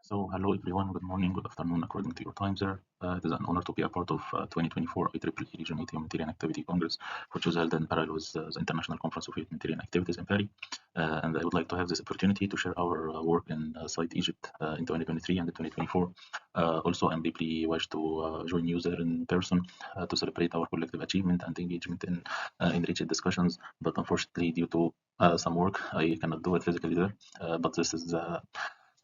Speaker 5: So hello everyone, good morning, good afternoon according to your time there. It is an honor to be a part of 2024 IEEE Region Humanitarian Activity Congress, which was held in parallel with the International Conference of Humanitarian Activities in Paris. And I would like to have this opportunity to share our work in Site Egypt in 2023 and 2024. Also, I'm deeply wish to join you there in person to celebrate our collective achievement and engagement in enriched discussions. But unfortunately, due to some work, I cannot do it physically there. But this is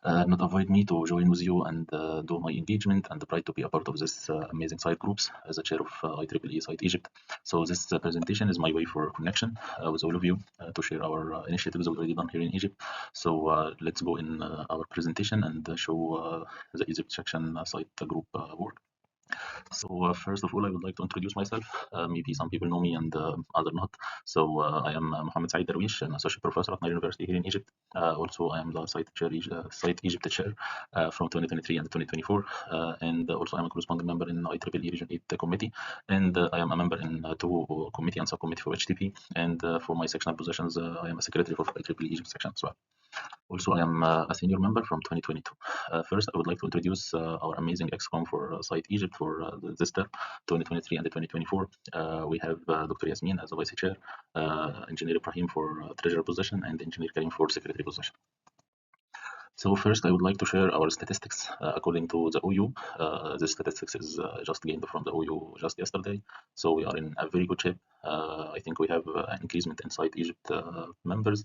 Speaker 5: not avoid me to join with you and do my engagement, and try to be a part of this amazing site groups as a chair of IEEE Site Egypt. So this presentation is my way for connection with all of you to share our initiatives already done here in Egypt. So let's go in our presentation and show the Egypt section site group work. So first of all, I would like to introduce myself. Maybe some people know me and other not. So I am Mohammed Saeed Darwish, an associate professor at Nile University here in Egypt. Also, I am the site Egypt chair from 2023 and 2024, and also I am a corresponding member in IEEE Region 8 committee, and I am a member in 2 committee and subcommittee for HTP. And for my sectional positions, I am a secretary for IEEE Egypt section as well. Also, I am a senior member from 2022. First, I would like to introduce our amazing ExCom for Site Egypt for this term, 2023 and 2024. We have Dr. Yasmin as the vice chair, Engineer Ibrahim for treasurer position, and Engineer Karim for secretary position. So first, I would like to share our statistics according to the OU. This statistics is just gained from the OU just yesterday. So we are in a very good shape. I think we have an increasement in Site Egypt members,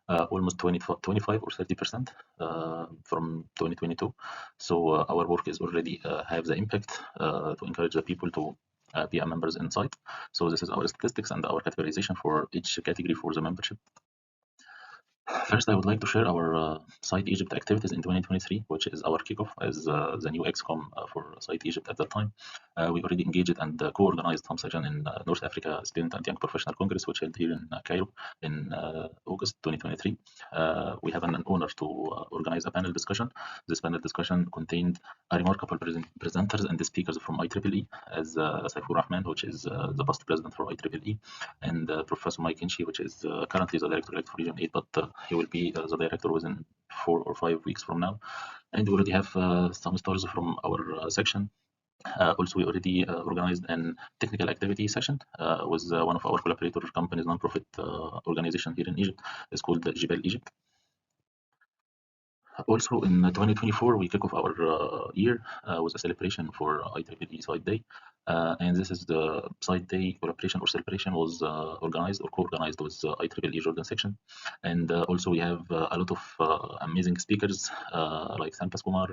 Speaker 5: almost 25 or 30% from 2022. So our work is already have the impact to encourage the people to be a members in Site. So this is our statistics and our categorization for each category for the membership. First, I would like to share our Site Egypt activities in 2023, which is our kickoff as the new ExCom for Site Egypt at that time. We already engaged and co-organized some session in North Africa Student and Young Professional Congress, which held here in Cairo in August 2023. We have an honor to organize a panel discussion. This panel discussion contained a remarkable presenters and the speakers from IEEE, as Saifur Rahman, which is the past president for IEEE, and Professor Mike Hinchey, which is currently the director for Region 8, but he will be the director within 4 or 5 weeks from now. And we already have some stars from our section. Also, we already organized an technical activity session with one of our collaborator companies, non-profit organization here in Egypt. It's called Jibal Egypt. Also, in 2024, we kick off our year with a celebration for IEEE Site Day. And this is the Site Day collaboration or celebration was organized or co-organized with IEEE Jordan section. And also we have a lot of amazing speakers like Sampas Kumar,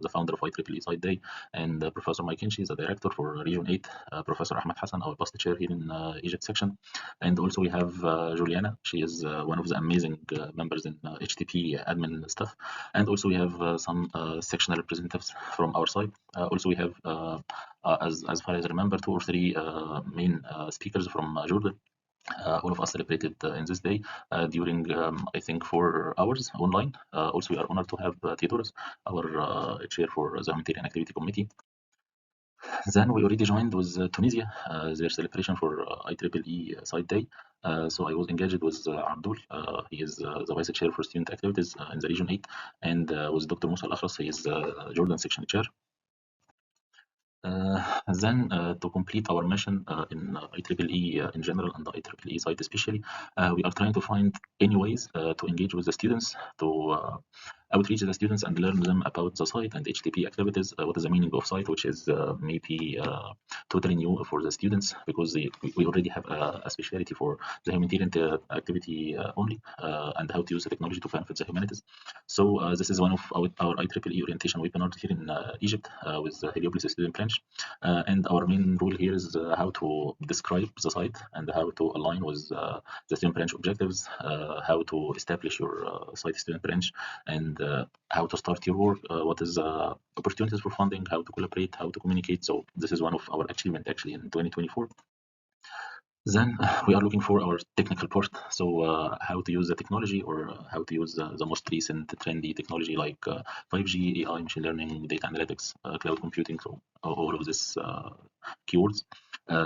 Speaker 5: the founder of IEEE Site Day, and Professor Mike Hinchey, the director for Region 8, Professor Ahmed Hassan, our past chair here in Egypt section. And also we have Juliana. She is one of the amazing members in HTP admin staff. And also we have some sectional representatives from our side. Also we have, as far as I remember, 2 or 3 main speakers from Jordan. All of us celebrated in this day during, I think, 4 hours online. Also, we are honored to have Theodoros, our chair for the Humanitarian Activity Committee. Then we already joined with Tunisia, their celebration for IEEE Site Day. So I was engaged with Abdul. He is the vice chair for student activities in the Region 8, and with Dr. Musa Al-Akhras, he is Jordan section chair. Then to complete our mission in IEEE in general and the IEEE site especially, we are trying to find any ways to engage with the students, to outreach the students and learn them about the site and HTP activities. What is the meaning of site, which is maybe totally new for the students, because we already have a specialty for the humanitarian activity only, and how to use the technology to benefit the humanities. So this is one of our IEEE orientation webinars here in Egypt with the Heliopolis student branch. And our main rule here is how to describe the site and how to align with the student branch objectives, how to establish your site student branch, and how to start your work, what is opportunities for funding, how to collaborate, how to communicate. So this is one of our achievements actually in 2024. Then we are looking for our technical part. So how to use the technology, or how to use the most recent trendy technology like 5G, AI, machine learning, data analytics, cloud computing, so all of these keywords.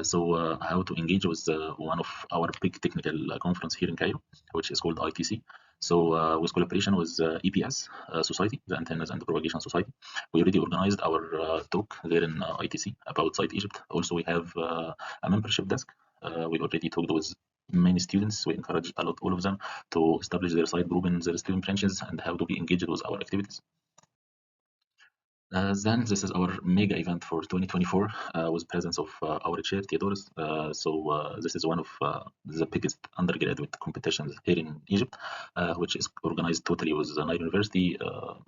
Speaker 5: So how to engage with one of our big technical conference here in Cairo, which is called ITC. So with collaboration with EPS Society, the Antennas and Propagation Society, we already organized our talk there in ITC about Site Egypt. Also, we have a membership desk. We already talked with many students. We encourage all of them to establish their site group in their student branches and how to be engaged with our activities. Then this is our mega event for 2024 with presence of our chair Theodoros. So this is one of the biggest undergraduate competitions here in Egypt, which is organized totally with the Nile University,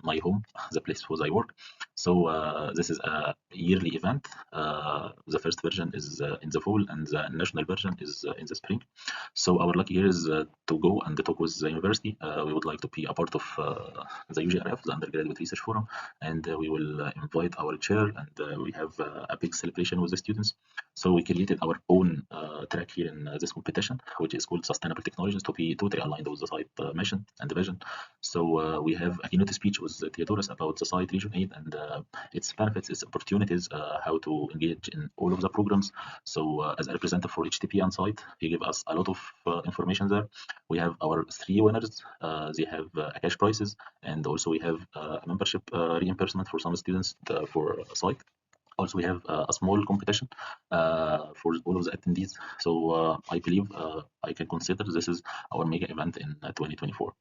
Speaker 5: my home, the place where I work. So this is a yearly event. The first version is in the fall, and the national version is in the spring. So our luck here is to go and talk with the university. We would like to be a part of the UGRF, the Undergraduate Research Forum, and we will will invite our chair, and we have a big celebration with the students. So we created our own track here in this competition, which is called Sustainable Technologies, to be totally aligned with the site mission and the vision. So we have a keynote speech with Theodoros about the site Region 8 and its benefits, its opportunities, how to engage in all of the programs. So as a representative for HTP on site, he gave us a lot of information there. We have our 3 winners. They have cash prizes, and also we have a membership reimbursement for some students for a site. Also, we have a small competition for all of the attendees. So I believe I can consider this is our mega event in 2024.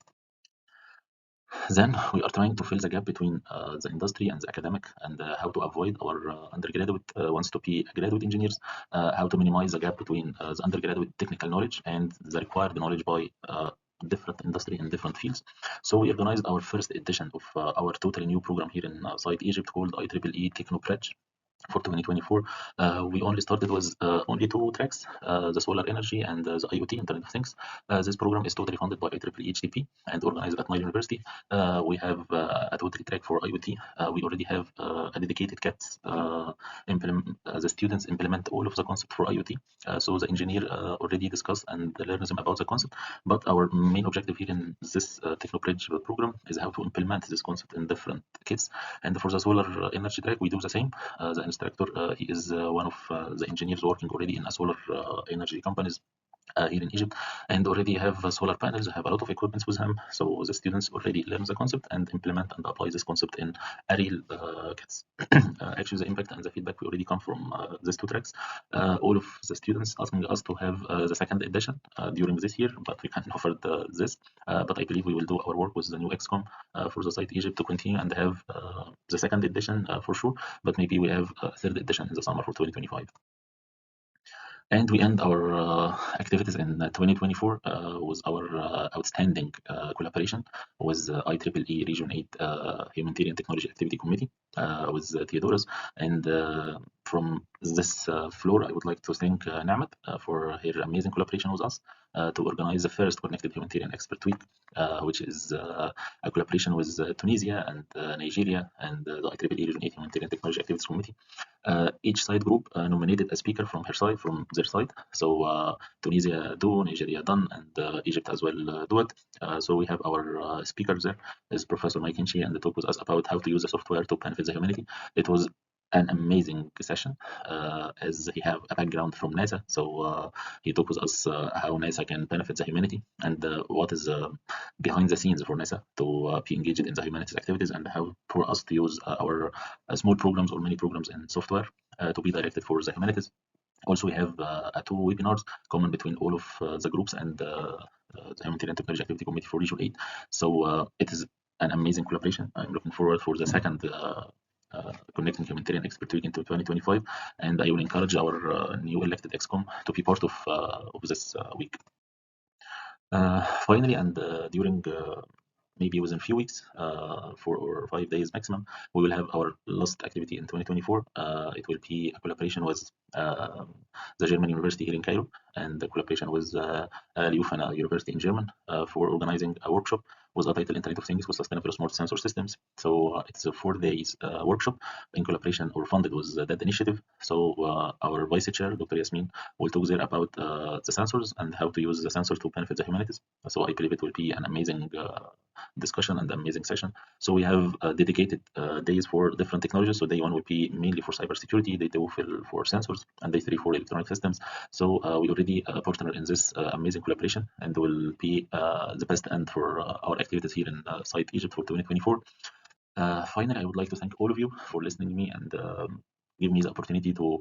Speaker 5: Then we are trying to fill the gap between the industry and the academic, and how to avoid our undergraduate wants to be graduate engineers, how to minimize the gap between the undergraduate technical knowledge and the required knowledge by different industry and different fields. So we organized our first edition of our totally new program here in Site Egypt called IEEE Techno Bridge. For 2024, we only started with only 2 tracks, the solar energy and the IoT, Internet of Things. This program is totally funded by IEEE HTP and organized at my university. We have a total track for IoT. We already have a dedicated kit. The students implement all of the concept for IoT. So the engineer already discussed and learns them about the concept. But our main objective here in this Technobridge program is how to implement this concept in different kits. And for the solar energy track, we do the same. The instructor, he is one of the engineers working already in a solar energy companies here in Egypt, and already have solar panels, have a lot of equipment with him. So the students already learn the concept and implement and apply this concept in a real kits. Actually, the impact and the feedback we already come from these 2 tracks. All of the students asking us to have the second edition during this year, but we can't offer this. But I believe we will do our work with the new XCOM for the site Egypt to continue and have the second edition for sure. But maybe we have a third edition in the summer for 2025. And we end our activities in 2024 with our outstanding collaboration with IEEE Region 8 Humanitarian Technology Activity Committee with Theodoros. And from this floor, I would like to thank Namat for her amazing collaboration with us to organize the first Connected Humanitarian Expert Week, which is a collaboration with Tunisia and Nigeria and the IEEE Region 8 Humanitarian Technology Activities Committee. Each side group nominated a speaker from her side, from their side. So Tunisia do, Nigeria done, and Egypt as well do it. So we have our speakers there is Professor Mike Hinchy, and they talk with us about how to use the software to benefit the humanity. It was an amazing session, as he have a background from NASA. So he talked with us how NASA can benefit the humanity and what is behind the scenes for NASA to be engaged in the humanities activities, and how for us to use our small programs or many programs in software to be directed for the humanities. Also, we have 2 webinars common between all of the groups and the Humanitarian Technology Activity Committee for Region 8. So it is an amazing collaboration. I'm looking forward for the second Connecting Humanitarian Expert Week into 2025, and I will encourage our new elected ExCom to be part of this week. Finally, and during maybe within a few weeks, 4 or 5 days maximum, we will have our last activity in 2024. It will be a collaboration with the German University here in Cairo, and the collaboration with Leuphana University in German for organizing a workshop with the title Internet of Things with Sustainable Smart Sensor Systems. So it's a 4 days workshop in collaboration or funded with that initiative. So our vice chair, Dr. Yasmin, will talk there about the sensors and how to use the sensor to benefit the humanities. So I believe it will be an amazing discussion and amazing session. So we have dedicated days for different technologies. So day 1 will be mainly for cybersecurity, day 2 for sensors, and day 3 for electronic systems. So we already partner in this amazing collaboration, and will be the best end for our activities here in Site Egypt for 2024. Finally, I would like to thank all of you for listening to me and give me the opportunity to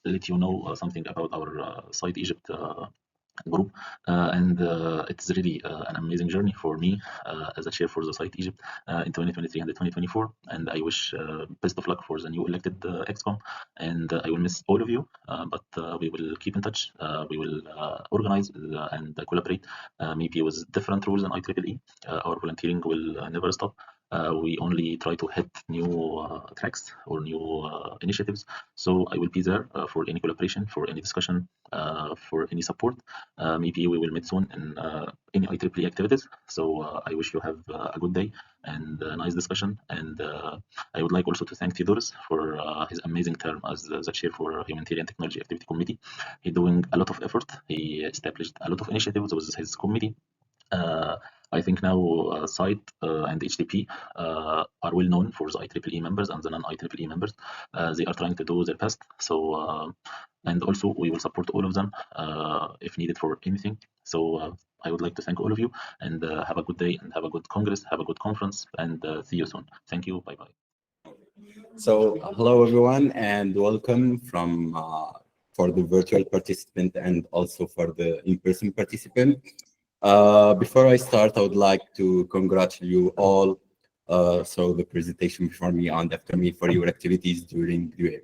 Speaker 5: let you know something about our Site Egypt group, and it's really an amazing journey for me as a chair for the Site Egypt in 2023 and 2024, and I wish best of luck for the new elected ExCom, and I will miss all of you, but we will keep in touch. We will organize and collaborate maybe with different rules in IEEE. Our volunteering will never stop. We only try to hit new tracks or new initiatives. So I will be there for any collaboration, for any discussion, for any support. Maybe we will meet soon in any IEEE activities. So I wish you have a good day and a nice discussion. And I would like also to thank Theodoros for his amazing term as the chair for Humanitarian Technology Activity Committee. He's doing a lot of effort. He established a lot of initiatives with his committee. I think now SITE and HTP are well known for the IEEE members and the non-IEEE members. They are trying to do their best. So, and also we will support all of them if needed for anything. So I would like to thank all of you and have a good day and have a good Congress, have a good conference, and see you soon. Thank you. Bye-bye.
Speaker 6: So hello everyone and welcome from for the virtual participant and also for the in-person participant. Before I start, I would like to congratulate you all. So the presentation before me and after me for your activities during the year.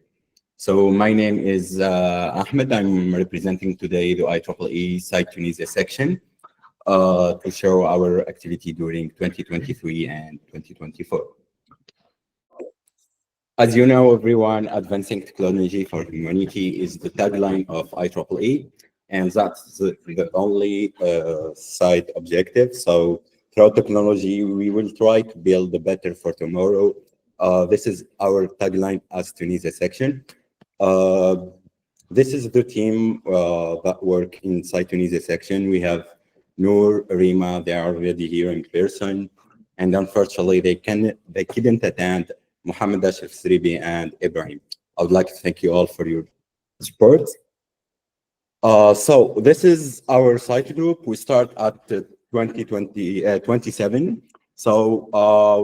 Speaker 6: So my name is Ahmed. I'm representing today the IEEE Site Tunisia section to show our activity during 2023 and 2024. As you know, everyone, advancing technology for humanity is the tagline of IEEE, and that's the only side objective. So through technology, we will try to build a better for tomorrow. This is our tagline as Tunisia section. This is the team that work inside Tunisia section. We have Noor, Rima, they are already here in person, and unfortunately they couldn't attend. Mohammed Ashraf Sribi and Ibrahim. I would like to thank you all for your support. So this is our site group. We start at 27. So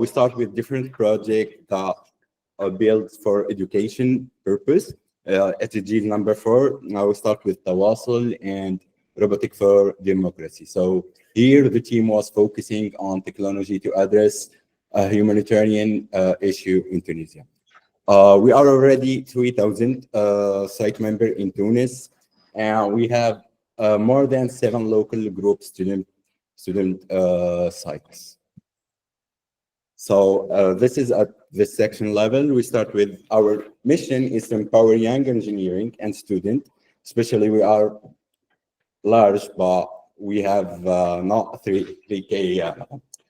Speaker 6: we start with different projects that are built for education purpose. SDG number 4. Now we start with Tawasul and Robotic for Democracy. So here the team was focusing on technology to address a humanitarian issue in Tunisia. We are already 3,000 site members in Tunis, and we have more than 7 local group student sites. So this is at this section level. We start with our mission is to empower young engineering and students, especially we are large, but we have not 3K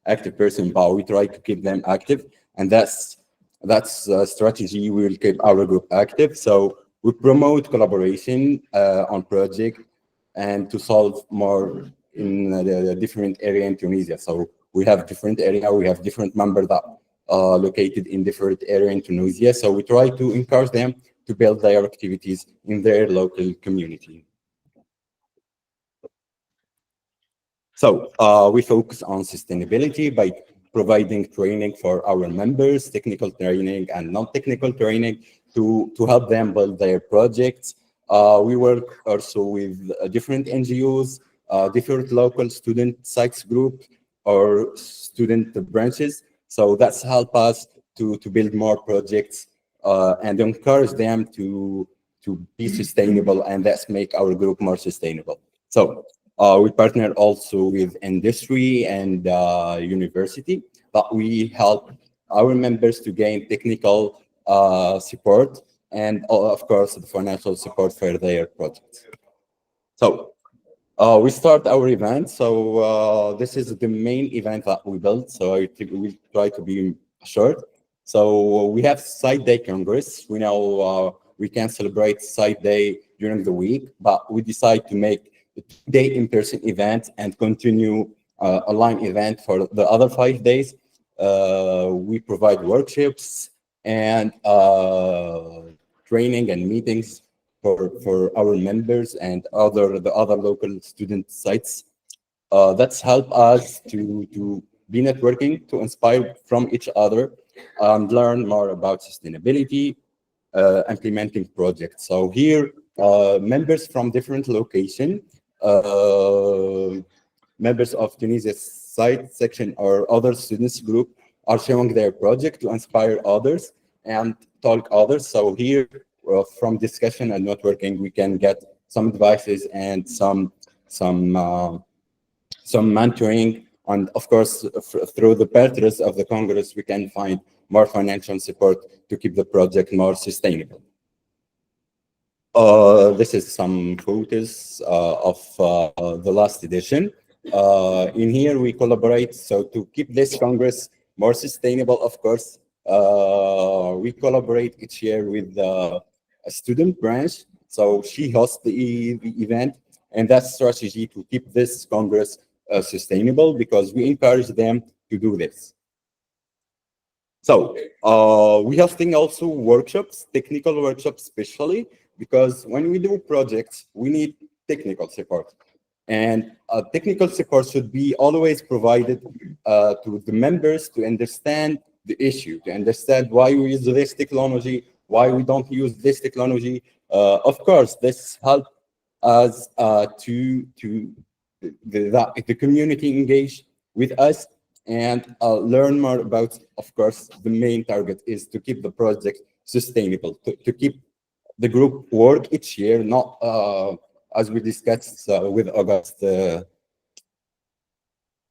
Speaker 6: active person, but we try to keep them active, and that's a strategy. We will keep our group active. So we promote collaboration on project and to solve more in the different area in Tunisia. So we have different area, we have different members that are located in different area in Tunisia. So we try to encourage them to build their activities in their local community. So we focus on sustainability by providing training for our members, technical training and non-technical training to help them build their projects. We work also with different NGOs, different local student sites group or student branches. So that's help us to build more projects and encourage them to be sustainable, and that's make our group more sustainable. So we partner also with industry and university, but we help our members to gain technical support and, of course, the financial support for their projects. So we start our event. So this is the main event that we built. So I think we try to be short. So we have Site Day Congress. We know we can celebrate Site Day during the week, but we decide to make day in-person event and continue online event for the other 5 days. We provide workshops and training and meetings for our members and the other local student sites. That's help us to be networking, to inspire from each other and learn more about sustainability, implementing projects. So here, members from different locations, members of Tunisia's site section or other students group are showing their project to inspire others and talk others. So here, from discussion and networking, we can get some advices and some mentoring And of course, through the purpose of the Congress, we can find more financial support to keep the project more sustainable. This is some photos of the last edition. In here, we collaborate. So to keep this Congress more sustainable, of course, we collaborate each year with a student branch. So she hosts the event, and that strategy to keep this Congress sustainable, because we encourage them to do this. So we hosting also workshops, technical workshops especially, because when we do projects, we need technical support. And technical support should be always provided to the members to understand the issue, to understand why we use this technology, why we don't use this technology. Of course, this helps us to the community engage with us and learn more about, of course, the main target is to keep the project sustainable, to keep the group work each year, not as we discussed with August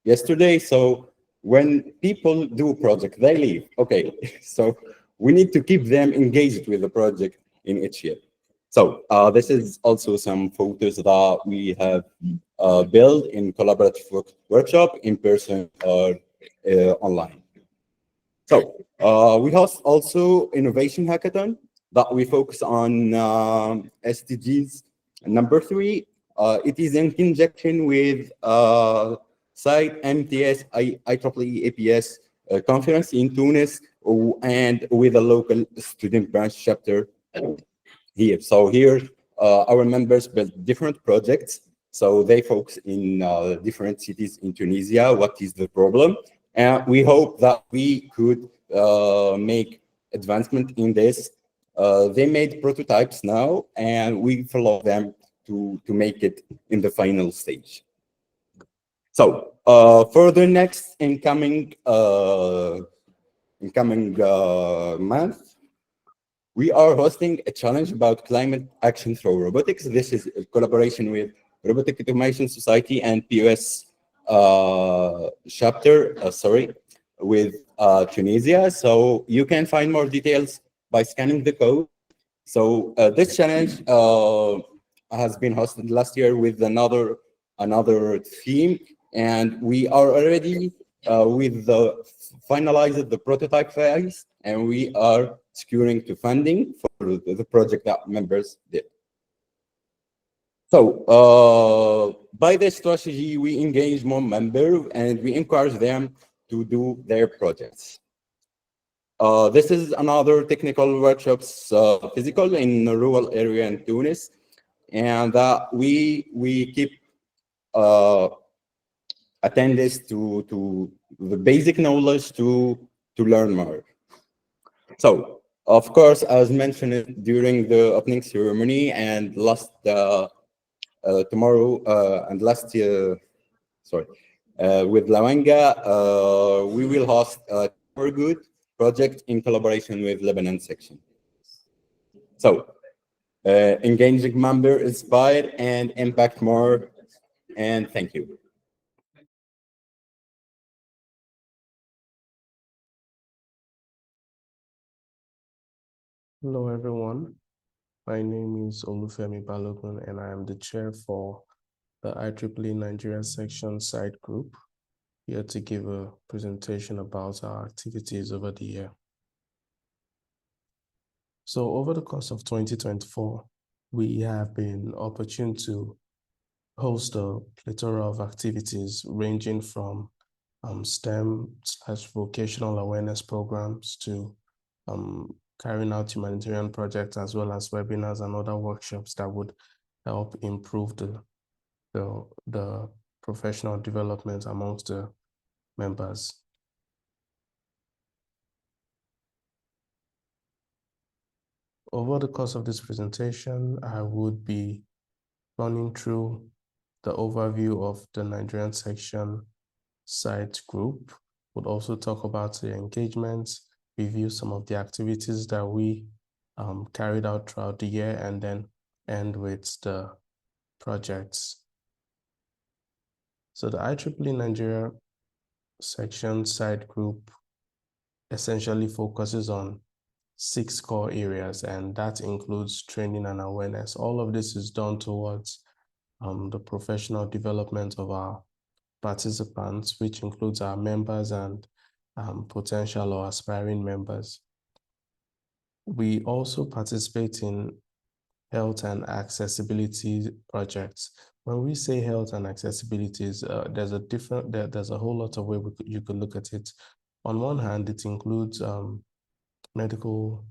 Speaker 6: yesterday. So when people do a project, they leave. Okay, so we need to keep them engaged with the project in each year. So this is also some photos that we have built in collaborative workshop, in person or online. So we host also innovation hackathon that we focus on SDGs. Number 3, it is in conjunction with site MTS IEEE APS conference in Tunis, and with a local student branch chapter here. So here, our members build different projects. So they focus in different cities in Tunisia. What is the problem? And we hope that we could make advancement in this. They made prototypes now, and we follow them to make it in the final stage. So for the next incoming month, we are hosting a challenge about climate action through robotics. This is a collaboration with Robotic Automation Society and POS chapter, with Tunisia. So you can find more details by scanning the code. So this challenge has been hosted last year with another theme, and we are already with the finalized the prototype phase, and we are securing to funding for the project that members did. So by this strategy, we engage more members and we encourage them to do their projects. This is another technical workshops, physical in a rural area in Tunis, and we keep attendance to the basic knowledge to learn more. So, of course, as mentioned during the opening ceremony and last tomorrow and last year, with Lawanga, we will host a for good project in collaboration with Lebanon section. So, engaging member, inspire and impact more, and thank you.
Speaker 7: Hello, everyone. My name is Olufemi Balogun, and I am the chair for the IEEE Nigeria section site group, here to give a presentation about our activities over the year. So over the course of 2024, we have been opportune to host a plethora of activities ranging from STEM/vocational awareness programs to carrying out humanitarian projects, as well as webinars and other workshops that would help improve the professional development amongst the members. Over the course of this presentation, I would be running through the overview of the Nigerian section site group. Would also talk about the engagements, review some of the activities that we carried out throughout the year, and then end with the projects. So the IEEE Nigeria section side group essentially focuses on 6 core areas, and that includes training and awareness. All of this is done towards the professional development of our participants, which includes our members and potential or aspiring members. We also participate in health and accessibility projects. When we say health and accessibilities, there's a whole lot of way you could look at it. On one hand, it includes medical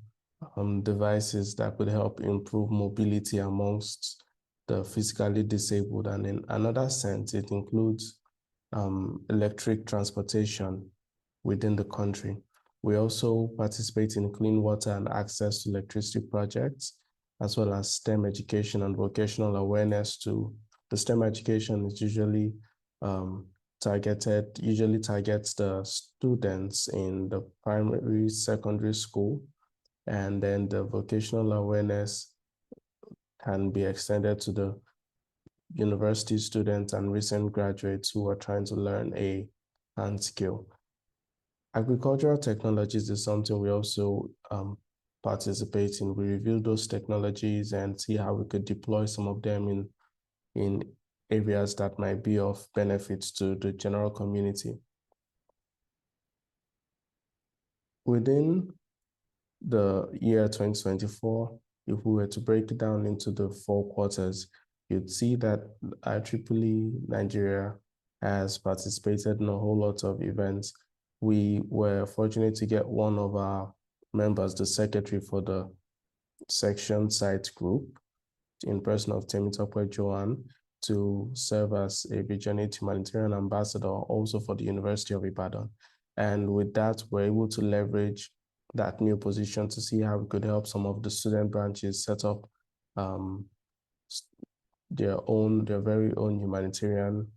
Speaker 7: devices that could help improve mobility amongst the physically disabled. And in another sense, it includes electric transportation within the country. We also participate in clean water and access to electricity projects, as well as STEM education and vocational awareness too. The STEM education is usually targets the students in the primary, secondary school, and then the vocational awareness can be extended to the university students and recent graduates who are trying to learn a hand skill. Agricultural technologies is something we also participate in. We review those technologies and see how we could deploy some of them in areas that might be of benefit to the general community. Within the year 2024, if we were to break it down into the 4 quarters, you'd see that IEEE Nigeria has participated in a whole lot of events. We were fortunate to get one of our members, the secretary for the section site group, in person of Temitope Joan, to serve as a Region 8 Humanitarian Ambassador also for the University of Ibadan. And with that, we're able to leverage that new position to see how we could help some of the student branches set up their very own humanitarian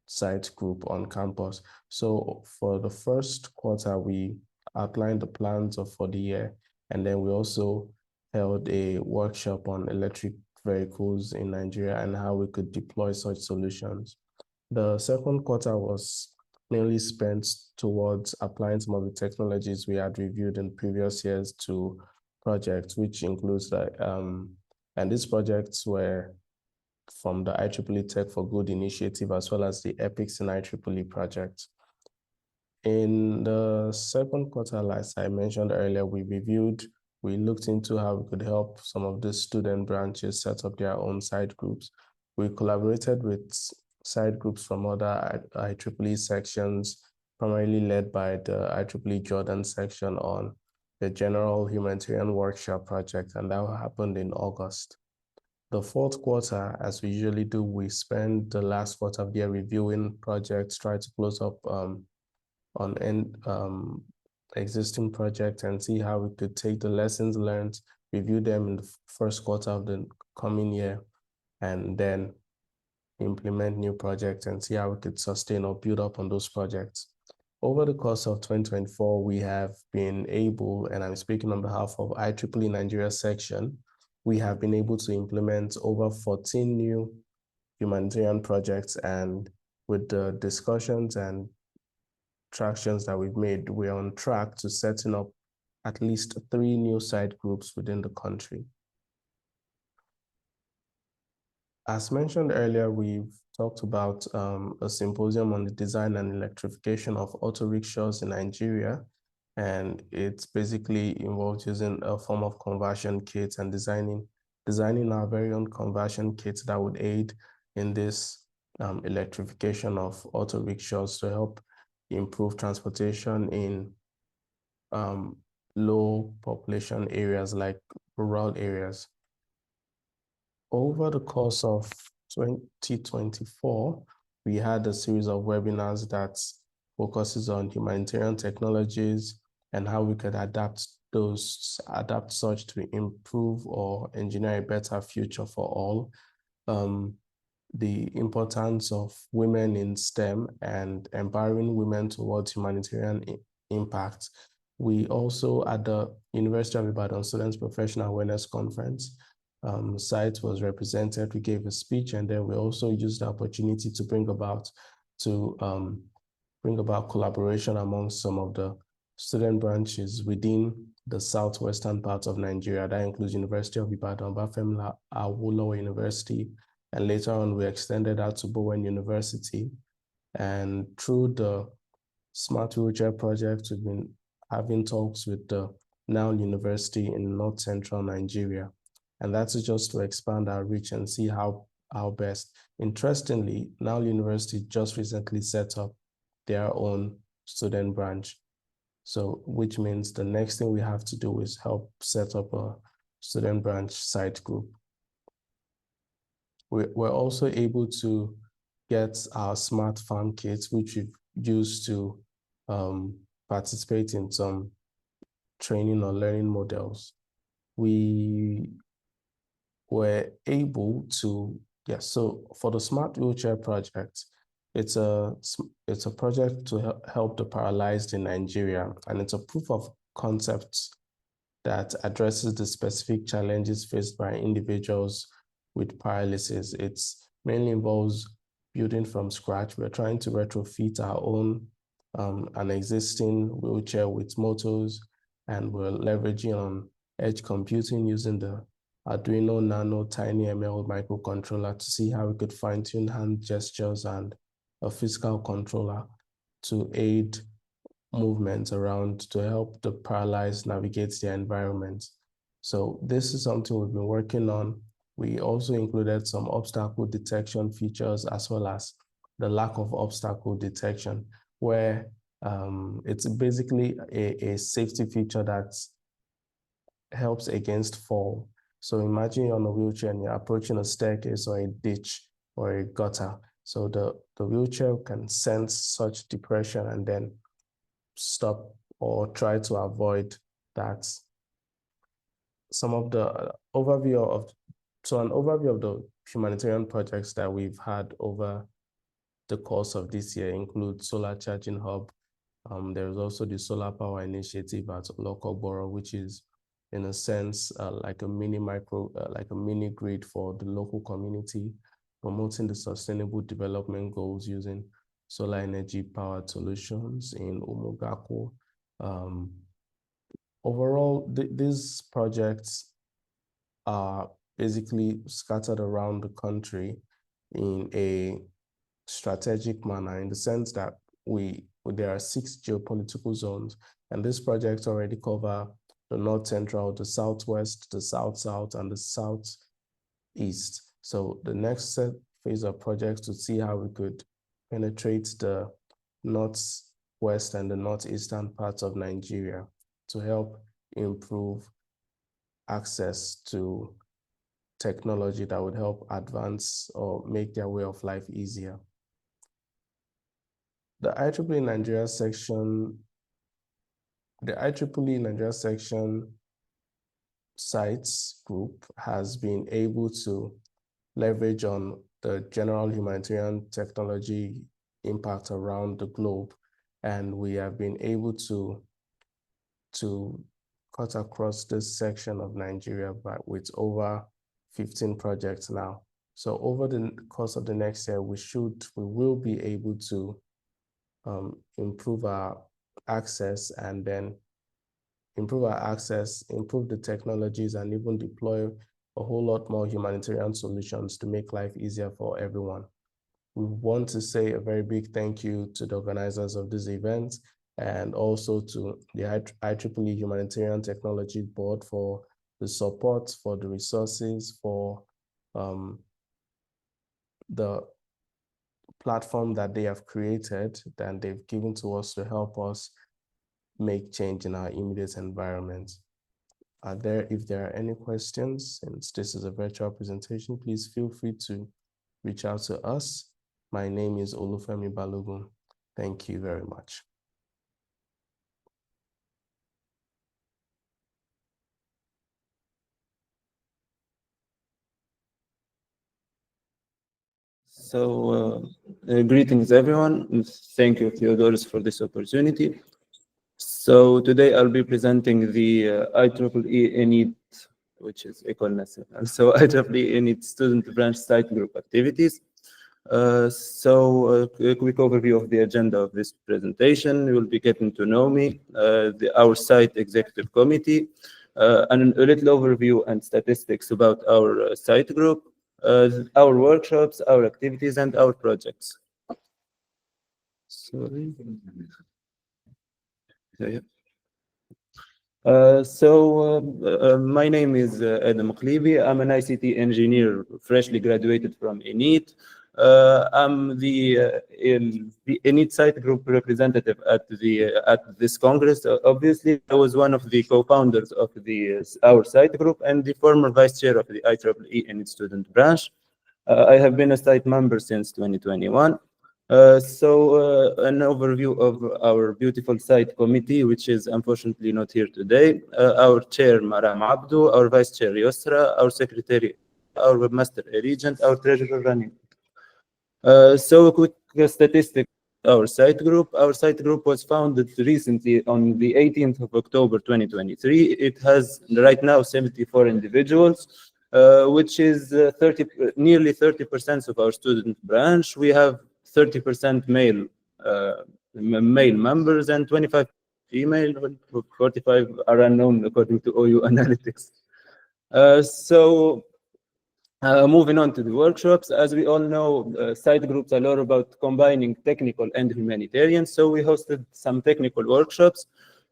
Speaker 7: site group on campus. So for the first quarter, we outlined the plans for the year, and then we also held a workshop on electric vehicles in Nigeria and how we could deploy such solutions. The second quarter was mainly spent towards applying some of the technologies we had reviewed in previous years to projects, which includes and these projects were from the IEEE Tech for Good initiative, as well as the EPICS in IEEE project. In the second quarter, as I mentioned earlier, we looked into how we could help some of the student branches set up their own side groups. We collaborated with side groups from other IEEE sections, primarily led by the IEEE Jordan section on the General Humanitarian Workshop project, and that happened in August. The fourth quarter, as we usually do, we spend the last quarter of the year reviewing projects, try to close up on existing projects and see how we could take the lessons learned, review them in the first quarter of the coming year, and then implement new projects and see how we could sustain or build up on those projects. Over the course of 2024, we have been able, and I'm speaking on behalf of IEEE Nigeria section, we have been able to implement over 14 new humanitarian projects, and with the discussions and tractions that we've made, we're on track to setting up at least 3 new site groups within the country. As mentioned earlier, we've talked about a symposium on the design and electrification of auto rickshaws in Nigeria, and it basically involves using a form of conversion kits and designing our very own conversion kits that would aid in this electrification of auto rickshaws to help improve transportation in low population areas like rural areas. Over the course of 2024, we had a series of webinars that focuses on humanitarian technologies and how we could adapt such to improve or engineer a better future for all. The importance of women in STEM and empowering women towards humanitarian impact. We also, at the University of Ibadan Students Professional Awareness Conference, site was represented, we gave a speech, and then we also used the opportunity to bring about to bring about collaboration among some of the student branches within the southwestern part of Nigeria. That includes University of Ibadan, Bafemi Awolowo University, and later on we extended out to Bowen University. And through the Smart Wheelchair Project, we've been having talks with the Nationale University in North Central Nigeria. And that's just to expand our reach and see how best. Interestingly, Nationale University just recently set up their own student branch. So, which means the next thing we have to do is help set up a student branch site group. We're also able to get our smart farm kits, which we've used to participate in some training or learning models. We were able to, so for the Smart Wheelchair Project, it's a project to help the paralyzed in Nigeria, and it's a proof of concept that addresses the specific challenges faced by individuals with paralysis. It mainly involves building from scratch. We're trying to retrofit our own an existing wheelchair with motors, and we're leveraging on edge computing using the Arduino Nano Tiny ML microcontroller to see how we could fine-tune hand gestures and a physical controller to aid movements around to help the paralyzed navigate their environment. So this is something we've been working on. We also included some obstacle detection features as well as the lack of obstacle detection, where it's basically a safety feature that helps against fall. So imagine you're on a wheelchair and you're approaching a staircase or a ditch or a gutter. So the wheelchair can sense such depression and then stop or try to avoid that. Some of the overview of the humanitarian projects that we've had over the course of this year include Solar Charging Hub. There's also the Solar Power Initiative at Olokoboro, which is in a sense like a mini grid for the local community, promoting the sustainable development goals using solar energy powered solutions in Umugako. Overall, these projects are basically scattered around the country in a strategic manner, in the sense that there are 6 geopolitical zones, and these projects already cover the North Central, the Southwest, the South-South, and the Southeast. So the next phase of projects to see how we could penetrate the Northwest and the Northeastern parts of Nigeria to help improve access to technology that would help advance or make their way of life easier. The IEEE Nigeria section sites group has been able to leverage on the general humanitarian technology impact around the globe, and we have been able to cut across this section of Nigeria with over 15 projects now. So over the course of the next year, we will be able to improve our access, and then improve the technologies, and even deploy a whole lot more humanitarian solutions to make life easier for everyone. We want to say a very big thank you to the organizers of this event, and also to the IEEE Humanitarian Technology Board for the support, for the resources, for the platform that they have created and they've given to us to help us make change in our immediate environment. If there are any questions, since this is a virtual presentation, please feel free to reach out to us. My name is Olufemi Balogun. Thank you very much.
Speaker 8: So, greetings everyone. Thank you, Theodoros, for this opportunity. So today I'll be presenting the IEEE ENIT, which is Ecole Nationale. So IEEE ENIT Student Branch Site Group Activities. A quick overview of the agenda of this presentation. You will be getting to know me, our site executive committee, and a little overview and statistics about our site group, our workshops, our activities, and our projects. Sorry. Yeah. My name is Adam Khlibi. I'm an ICT engineer, freshly graduated from ENIT. I'm the ENIT site group representative at this Congress. Obviously, I was one of the co-founders of our site group and the former vice chair of the IEEE ENIT student branch. I have been a site member since 2021. An overview of our beautiful site committee, which is unfortunately not here today. Our chair, Maram Abdu, our vice chair, Yosra, our secretary, our webmaster, Regent, our treasurer, Rani. A quick statistic. Our site group was founded recently on the 18th of October 2023. It has right now 74 individuals, which is nearly 30% of our student branch. We have 30% male members and 25 female, 45 are unknown according to OU Analytics. Moving on to the workshops, as we all know, site groups are all about combining technical and humanitarian. So we hosted some technical workshops.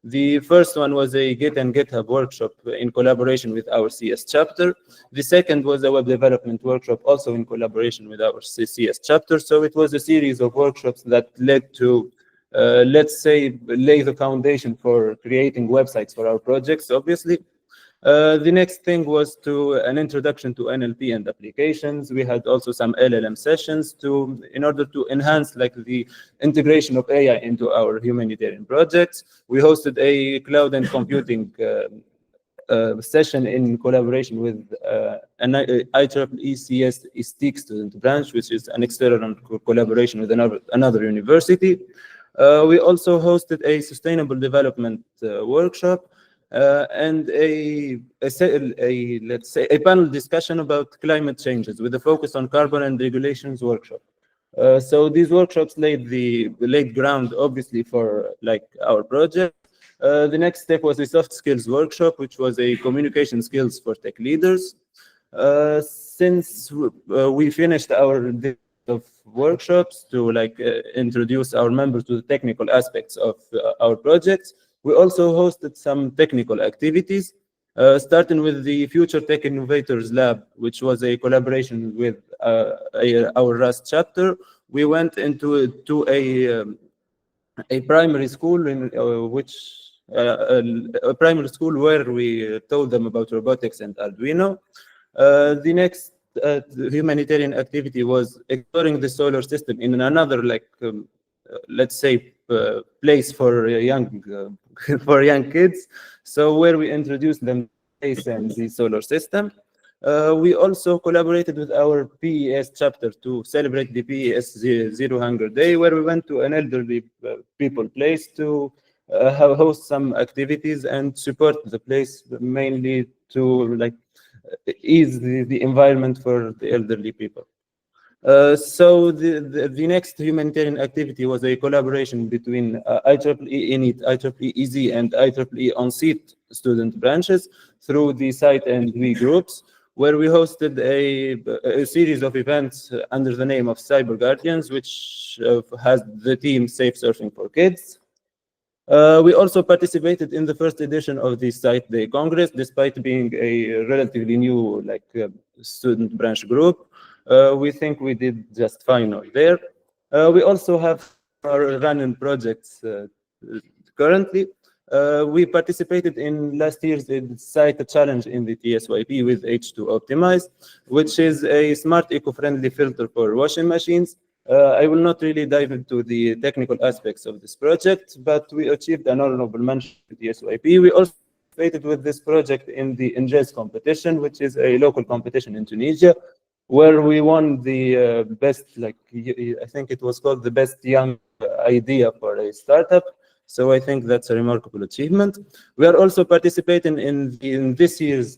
Speaker 8: The first one was a Git and GitHub workshop in collaboration with our CS chapter. The second was a web development workshop, also in collaboration with our CS chapter. So it was a series of workshops that led to, let's say, lay the foundation for creating websites for our projects, obviously. The next thing was an introduction to NLP and applications. We had also some LLM sessions in order to enhance the integration of AI into our humanitarian projects. We hosted a cloud and computing session in collaboration with an IEEE CS HTAC student branch, which is an external collaboration with another university. We also hosted a sustainable development workshop. And let's say a panel discussion about climate changes with a focus on carbon and regulations workshop. So these workshops laid ground, obviously, for our project. The next step was a soft skills workshop, which was a communication skills for tech leaders. Since we finished our of workshops to introduce our members to the technical aspects of our projects, we also hosted some technical activities, starting with the Future Tech Innovators Lab, which was a collaboration with our Rust chapter. We went into a primary school a primary school where we told them about robotics and Arduino. The next humanitarian activity was exploring the solar system in another, let's say, place for young kids. So where we introduced them to space and the solar system. We also collaborated with our PES chapter to celebrate the PES Zero Hunger Day, where we went to an elderly people place to host some activities and support the place, mainly to ease the environment for the elderly people. So the next humanitarian activity was a collaboration between IEEE ENIT, IEEE EZ, and IEEE on-seat student branches through the site and we groups, where we hosted a series of events under the name of Cyber Guardians, which has the theme Safe Surfing for Kids. We also participated in the first edition of the Site Day Congress, despite being a relatively new student branch group. We think we did just fine out there. We also have our running projects currently. We participated in last year's site challenge in the TSYP with H2 Optimize, which is a smart eco-friendly filter for washing machines. I will not really dive into the technical aspects of this project, but we achieved an honorable mention at TSYP. We also participated with this project in the Injaz competition, which is a local competition in Tunisia, where we won the best, I think it was called the best young idea for a startup. So I think that's a remarkable achievement. We are also participating in this year's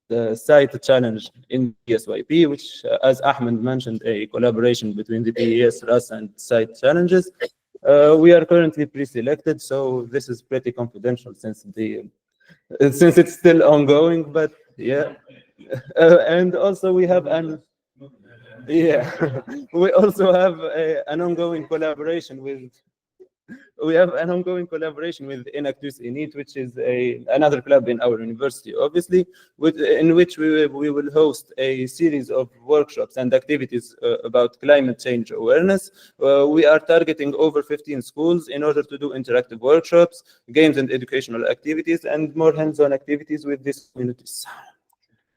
Speaker 8: the site challenge in PSYP, which, as Ahmed mentioned, a collaboration between the PES, RAS, and site challenges. We are currently pre-selected, so this is pretty confidential since it's still ongoing. But yeah, and also we have we also have an ongoing collaboration with. We have an ongoing collaboration with Inactus Init, which is another club in our university, obviously, in which we will host a series of workshops and activities about climate change awareness. We are targeting over 15 schools in order to do interactive workshops, games and educational activities, and more hands-on activities with these communities.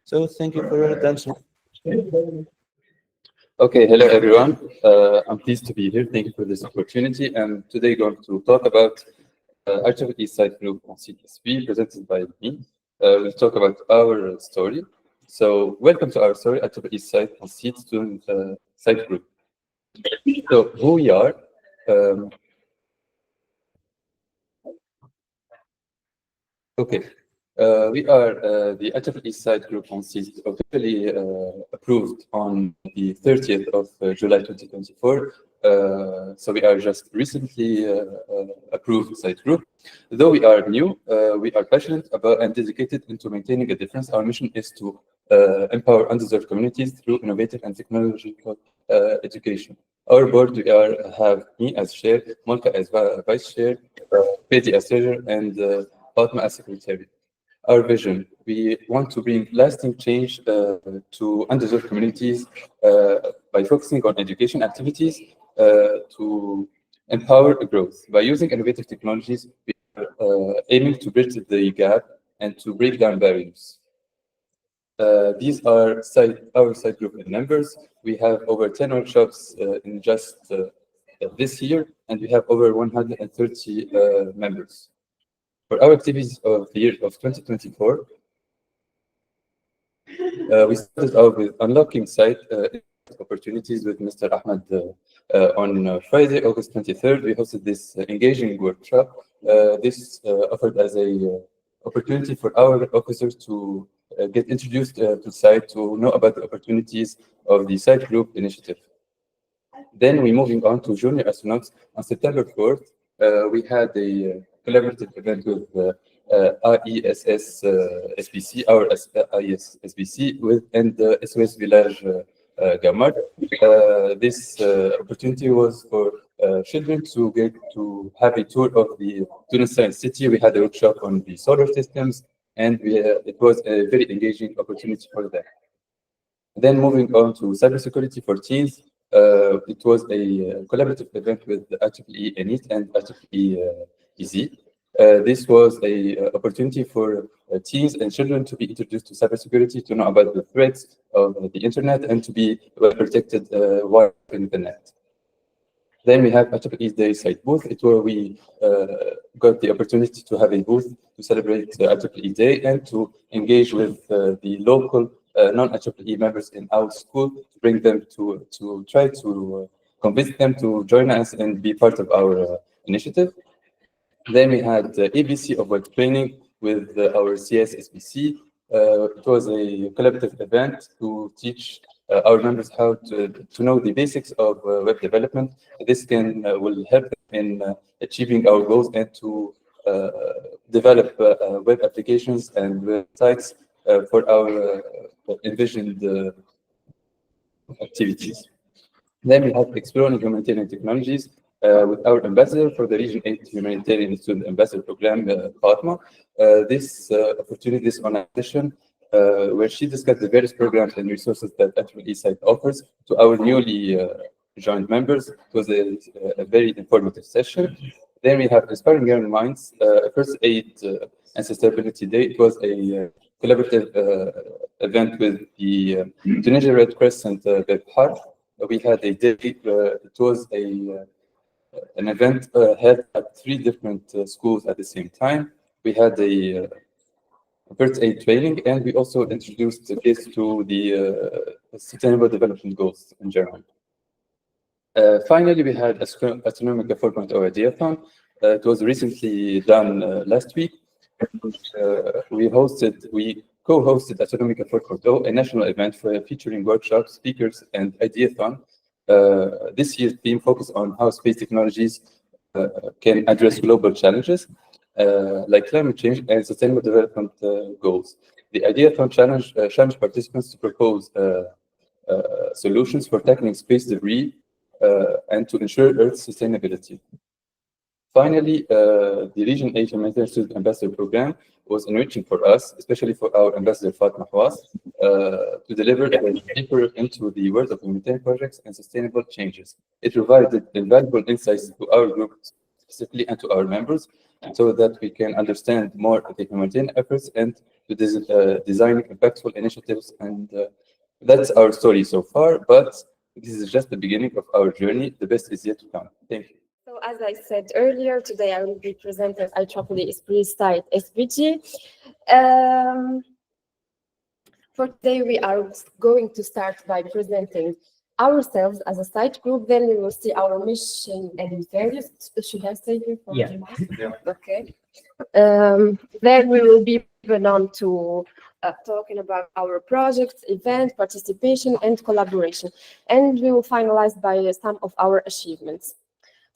Speaker 8: So thank you for your attention.
Speaker 9: Okay, hello everyone. I'm pleased to be here. Thank you for this opportunity. I'm today going to talk about IEEE site group on CTSP presented by me. We'll talk about our story. So welcome to our story, IEEE site on CET student site group. So who we are. Okay. We are the IEEE site group on CET, officially approved on the 30th of July 2024. So we are just recently approved site group. Though we are new, we are passionate about and dedicated into maintaining a difference. Our mission is to empower undeserved communities through innovative and technological education. Our board, we have me as chair, Malka as vice chair, Betty as treasurer, and Fatma as secretary. Our vision, we want to bring lasting change to undeserved communities by focusing on education activities to empower growth. By using innovative technologies, we are aiming to bridge the gap and to break down barriers. These are our site group members. We have over 10 workshops in just this year, and we have over 130 members. For our activities of the year of 2024, we started out with unlocking site opportunities with Mr. Ahmed on Friday, August 23rd. We hosted this engaging workshop. This offered as a opportunity for our officers to get introduced to site, to know about the opportunities of the site group initiative. Then we're moving on to junior astronauts. On September 4th, we had a collaborative event with IESS SBC, our IES SBC, and SOS Village Gamar. This opportunity was for children to get to have a tour of the Tunis Science City. We had a workshop on the solar systems, and it was a very engaging opportunity for them. Then moving on to cybersecurity for teens, it was a collaborative event with IEEE Init and IEEE EZ. This was an opportunity for teens and children to be introduced to cybersecurity, to know about the threats of the internet, and to be well protected while in the net. Then we have IEEE Day site booth. It's where we got the opportunity to have a booth to celebrate IEEE Day and to engage with the local non-IEEE members in our school, to bring them to try to convince them to join us and be part of our initiative. Then we had ABC of web training with our CS SBC. It was a collaborative event to teach our members how to know the basics of web development. This will help them in achieving our goals and to develop web applications and websites for our envisioned activities. Then we have exploring humanitarian technologies with our ambassador for the Region 8 Humanitarian Student Ambassador Program, Fatma. This opportunity is on a session where she discussed the various programs and resources that IEEE site offers to our newly joined members. It was a very informative session. Then we have Inspiring Young Minds, First Aid and Sustainability Day. It was a collaborative event with the Tunisia Red Crescent Bebhar. We had a day, it was an event held at 3 different schools at the same time. We had a first aid training, and we also introduced the kids to the Sustainable Development Goals in general. Finally, we had Astronomica 4.0 Ideathon. It was recently done last week. We co-hosted Autonomica for Bordeaux, a national event featuring workshops, speakers, and ideathon. This year's theme focused on how space technologies can address global challenges like climate change and sustainable development goals. The ideathon challenged participants to propose solutions for tackling space debris and to ensure Earth's sustainability. Finally, the Region 8 Humanitarian Student Ambassador Program was enriching for us, especially for our Ambassador Fatma Hawaz, to deliver deeper into the world of humanitarian projects and sustainable changes. It provided invaluable insights to our group specifically and to our members, so that we can understand more of the humanitarian efforts and to design impactful initiatives. And that's our story so far, but this is just the beginning of our journey. The best is yet to come. Thank you.
Speaker 10: So as I said earlier, today I will be presenting IEEE ESPRIT site SPG. For today, we are going to start by presenting ourselves as a site group. Then we will see our mission and values. Should I say here?
Speaker 1: Yeah.
Speaker 10: Okay. Then we will be moving on to talking about our projects, event, participation, and collaboration. And we will finalize by some of our achievements.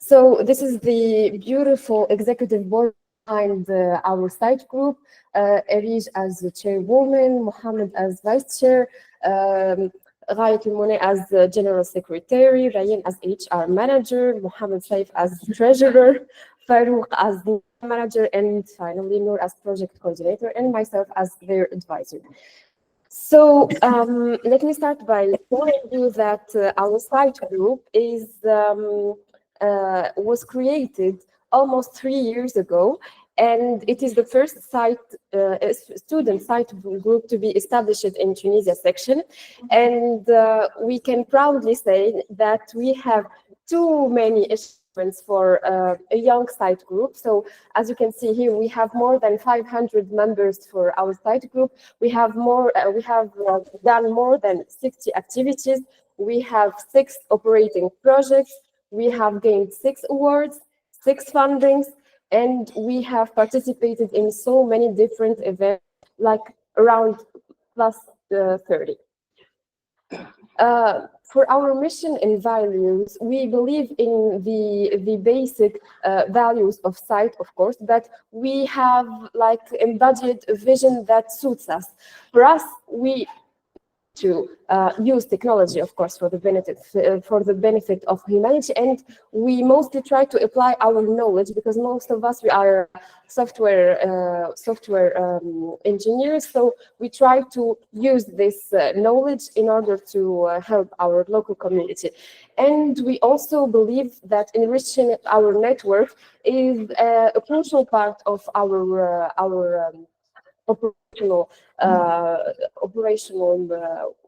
Speaker 10: So this is the beautiful executive board behind our site group. Erij as the chairwoman, Mohammed as vice chair, Ghayat Al-Mouni as the general secretary, Rayan as HR manager, Mohammed Saif as treasurer, Farouk as the manager, and finally Noor as project coordinator, and myself as their advisor. So let me start by telling you that our site group was created almost 3 years ago, and it is the first student site group to be established in Tunisia section. And we can proudly say that we have too many achievements for a young site group. So as you can see here, we have more than 500 members for our site group. We have done more than 60 activities. We have 6 operating projects. We have gained 6 awards, 6 fundings, and we have participated in so many different events, like around plus 30. For our mission and values, we believe in the basic values of site, of course, but we have like embodied a vision that suits us. For us, we to use technology, of course, for the benefit of humanity, and we mostly try to apply our knowledge, because most of us, we are software engineers, so we try to use this knowledge in order to help our local community. And we also believe that enriching our network is a crucial part of our operational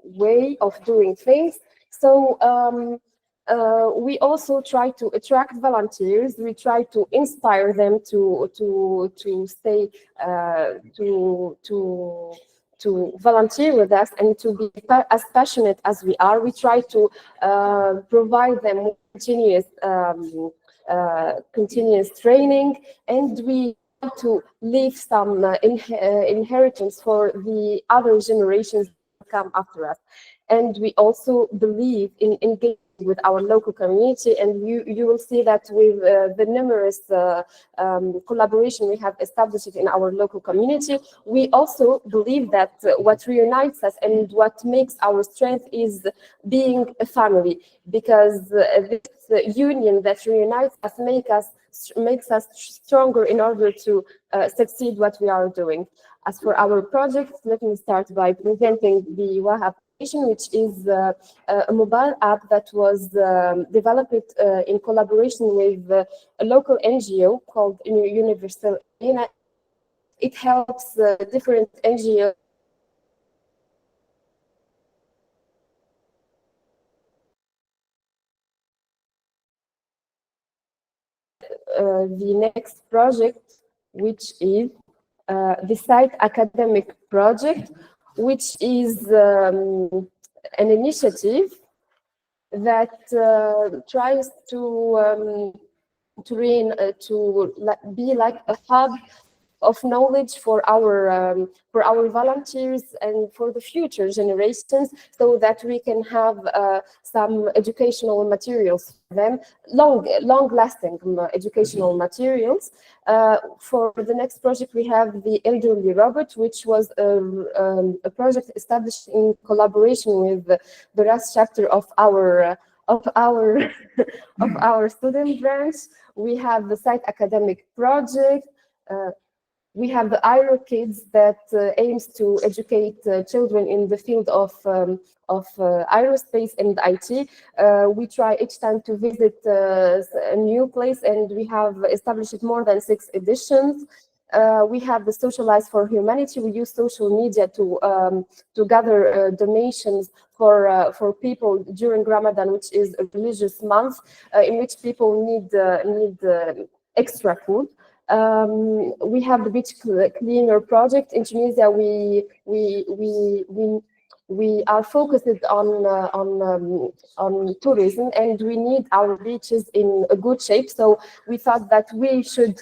Speaker 10: way of doing things. So we also try to attract volunteers. We try to inspire them to stay to volunteer with us and to be as passionate as we are. We try to provide them with continuous training, and we to leave some inheritance for the other generations that come after us. And we also believe in engaging with our local community, and you will see that with the numerous collaboration we have established in our local community. We also believe that what reunites us and what makes our strength is being a family, because this union that reunites us makes us stronger in order to succeed what we are doing. As for our project, let me start by presenting the WAH application, which is a mobile app that was developed in collaboration with a local NGO called Universal. It helps different NGOs the next project, which is the site academic project, which is an initiative that tries to be like a hub of knowledge for our volunteers and for the future generations, so that we can have some educational materials for them, long-lasting educational materials. For the next project, we have the elderly robot, which was a project established in collaboration with the RAS chapter of our student branch. We have the site academic project. We have the IRO Kids that aims to educate children in the field of aerospace and IT. We try each time to visit a new place, and we have established more than 6 editions. We have the Socialize for Humanity. We use social media to gather donations for people during Ramadan, which is a religious month in which people need extra food. We have the beach cleaner project in Tunisia. We are focused on tourism, and we need our beaches in a good shape. So we thought that we should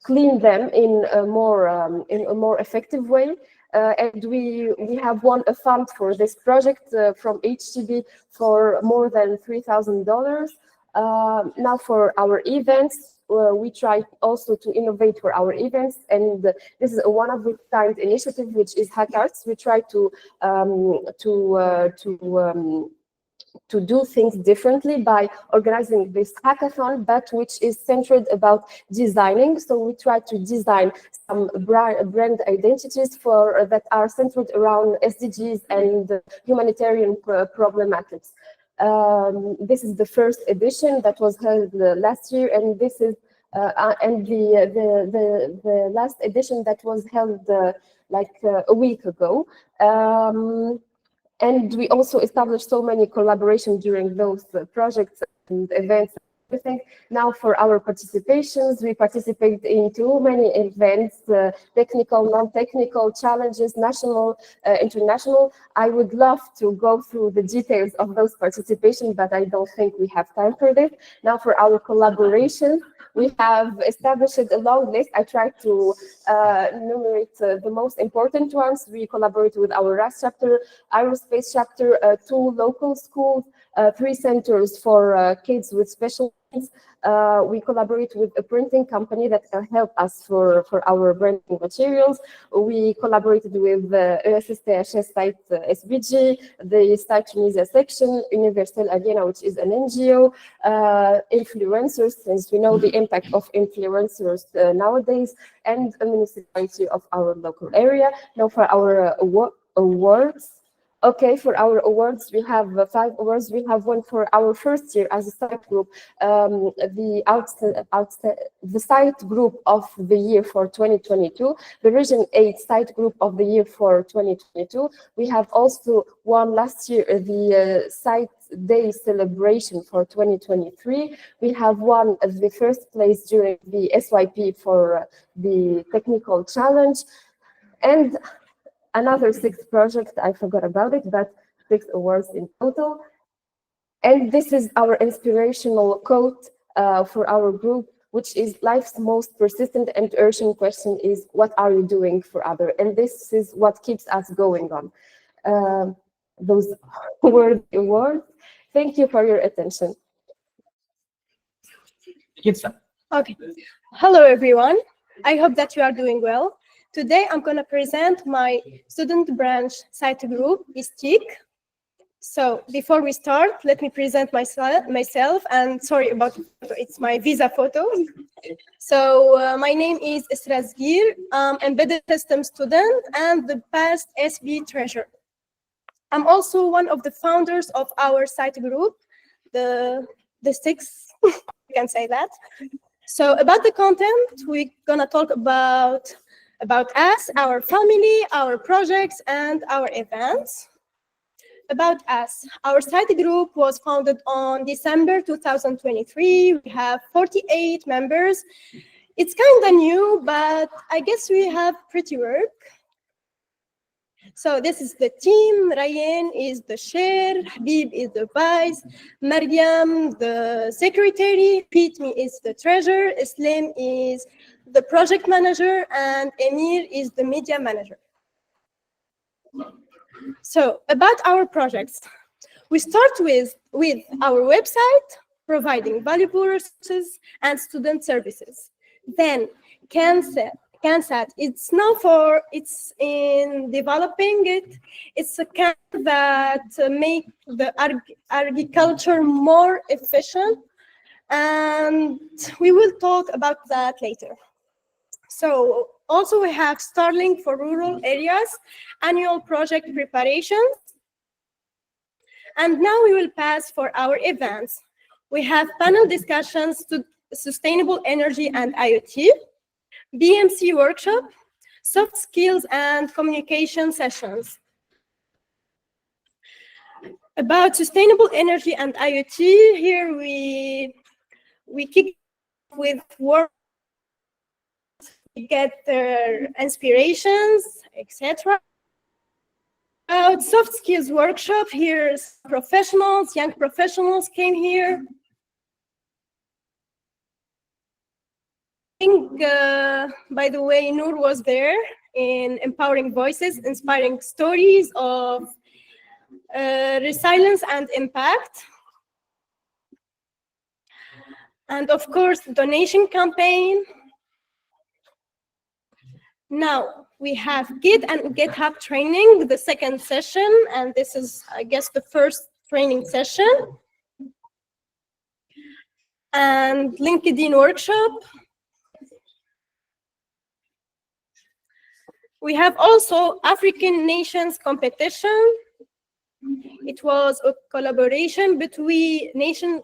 Speaker 10: clean them in a more effective way. And we have won a fund for this project from HTB for more than $3,000. Now for our events, we try also to innovate for our events, and this is a one-of-a-kind initiative, which is HackArts. We try to do things differently by organizing this hackathon, but which is centered about designing. So we try to design some brand identities that are centered around SDGs and humanitarian problematics. This is the first edition that was held last year, and this is the last edition that was held like a week ago. And we also established so many collaborations during those projects and events. Everything. Now for our participations, we participate in too many events, technical, non-technical challenges, national, international. I would love to go through the details of those participations, but I don't think we have time for this. Now for our collaboration, we have established a long list. I tried to enumerate the most important ones. We collaborate with our RAS chapter, aerospace chapter, 2 local schools, 3 centers for kids with special needs. We collaborate with a printing company that can help us for our branding materials. We collaborated with ESSTHS site SBG, the site Tunisia section, Universal Aliena, which is an NGO, influencers, since we know the impact of influencers nowadays, and a municipality of our local area. Now for our awards. Okay, for our awards, we have 5 awards. We have one for our first year as a site group, the site group of the year for 2022, the Region 8 site group of the year for 2022. We have also won last year the site day celebration for 2023. We have won the first place during the SYP for the technical challenge, and another 6 projects, I forgot about it, but 6 awards in total. And this is our inspirational quote for our group, which is life's most persistent and urgent question is, what are you doing for others? And this is what keeps us going on. Those were the awards. Thank you for your attention.
Speaker 11: Okay. Hello, everyone. I hope that you are doing well. Today, I'm going to present my student branch site group, ESPRIT. So before we start, let me present myself, and sorry about the photo, it's my visa photo. So my name is Isra Zgir. I'm embedded system student and the past SB treasurer. I'm also one of the founders of our site group, the 6, you can say that. So about the content, we're going to talk about us, our family, our projects, and our events. About us, our site group was founded on December 2023. We have 48 members. It's kind of new, but I guess we have pretty work. So this is the team. Ryan is the chair, Habib is the vice, Mariam the secretary, Pitmi is the treasurer, Islam is the project manager, and Emir is the media manager. So about our projects, we start with our website, providing valuable resources and student services. Then CANSAT, it's in developing it. It's a camp that make the agriculture more efficient, and we will talk about that later. So also we have Starlink for rural areas, annual project preparations. And now we will pass for our events. We have panel discussions to sustainable energy and IoT, BMC workshop, soft skills and communication sessions. About sustainable energy and IoT, here we kick with work, get their inspirations, etc. About soft skills workshop, here's professionals, young professionals came here. I think, by the way, Noor was there in empowering voices, inspiring stories of resilience and impact. And of course, donation campaign. Now, we have Git and GitHub training, the second session, and this is, I guess, the first training session. And LinkedIn workshop. We have also African Nations competition. It was a collaboration between nations,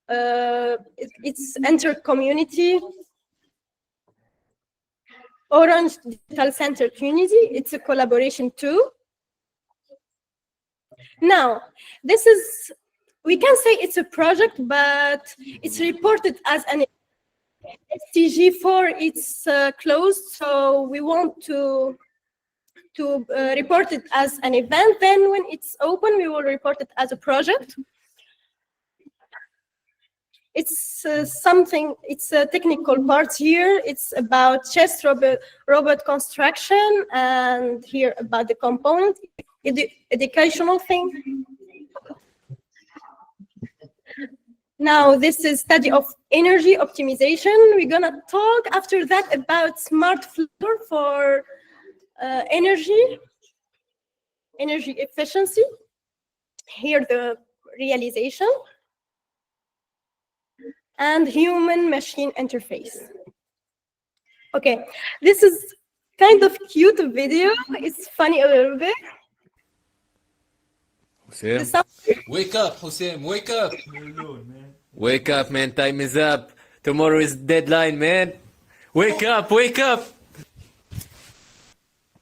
Speaker 11: it's inter-community. Orange Digital Center Tunisia, it's a collaboration too. Now, this is, we can say it's a project, but it's reported as an STG4, it's closed, so we want to report it as an event. Then when it's open, we will report it as a project. It's it's a technical part here. It's about chess robot construction, and here about the component, educational thing. Now, this is study of energy optimization. We're gonna talk after that about smart floor for energy efficiency. Here, the realization. And human-machine interface. Okay, this is kind of cute video. It's funny a little bit.
Speaker 12: Hussein. Wake up, Hussein, wake up. Wake up, man, time is up. Tomorrow is deadline, man. Wake up, wake up.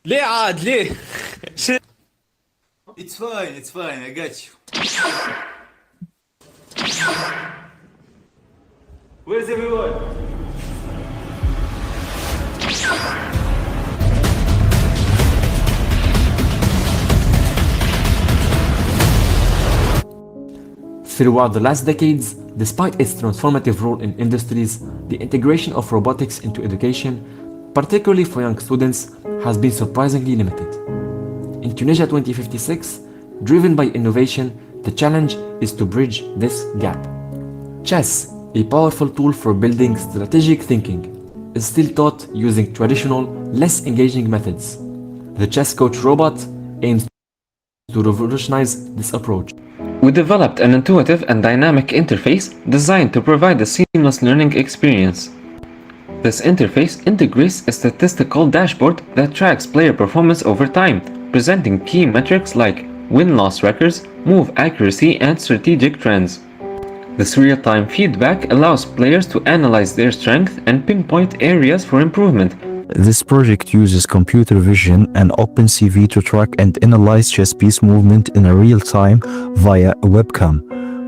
Speaker 12: ليه عاد ليه؟
Speaker 13: It's fine, I got you. Where's everyone?
Speaker 14: Throughout the last decades, despite its transformative role in industries, the integration of robotics into education, particularly for young students, has been surprisingly limited. In Tunisia 2056, driven by innovation, the challenge is to bridge this gap. Chess, a powerful tool for building strategic thinking, is still taught using traditional, less engaging methods. The chess coach robot aims to revolutionize this approach.
Speaker 15: We developed an intuitive and dynamic interface designed to provide a seamless learning experience. This interface integrates a statistical dashboard that tracks player performance over time, presenting key metrics like win-loss records, move accuracy, and strategic trends. This real-time feedback allows players to analyze their strength and pinpoint areas for improvement.
Speaker 16: This project uses computer vision and OpenCV to track and analyze chess piece movement in real time via a webcam.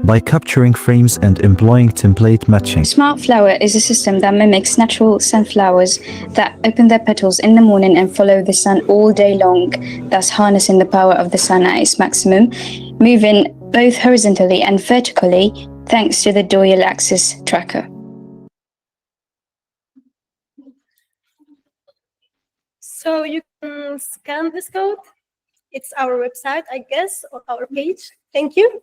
Speaker 16: by capturing frames and employing template matching.
Speaker 17: Smart Flower is a system that mimics natural sunflowers that open their petals in the morning and follow the sun all day long, thus harnessing the power of the sun at its maximum, moving both horizontally and vertically thanks to the dual axis tracker.
Speaker 11: So you can scan this code. It's our website, I guess, or our page. Thank you.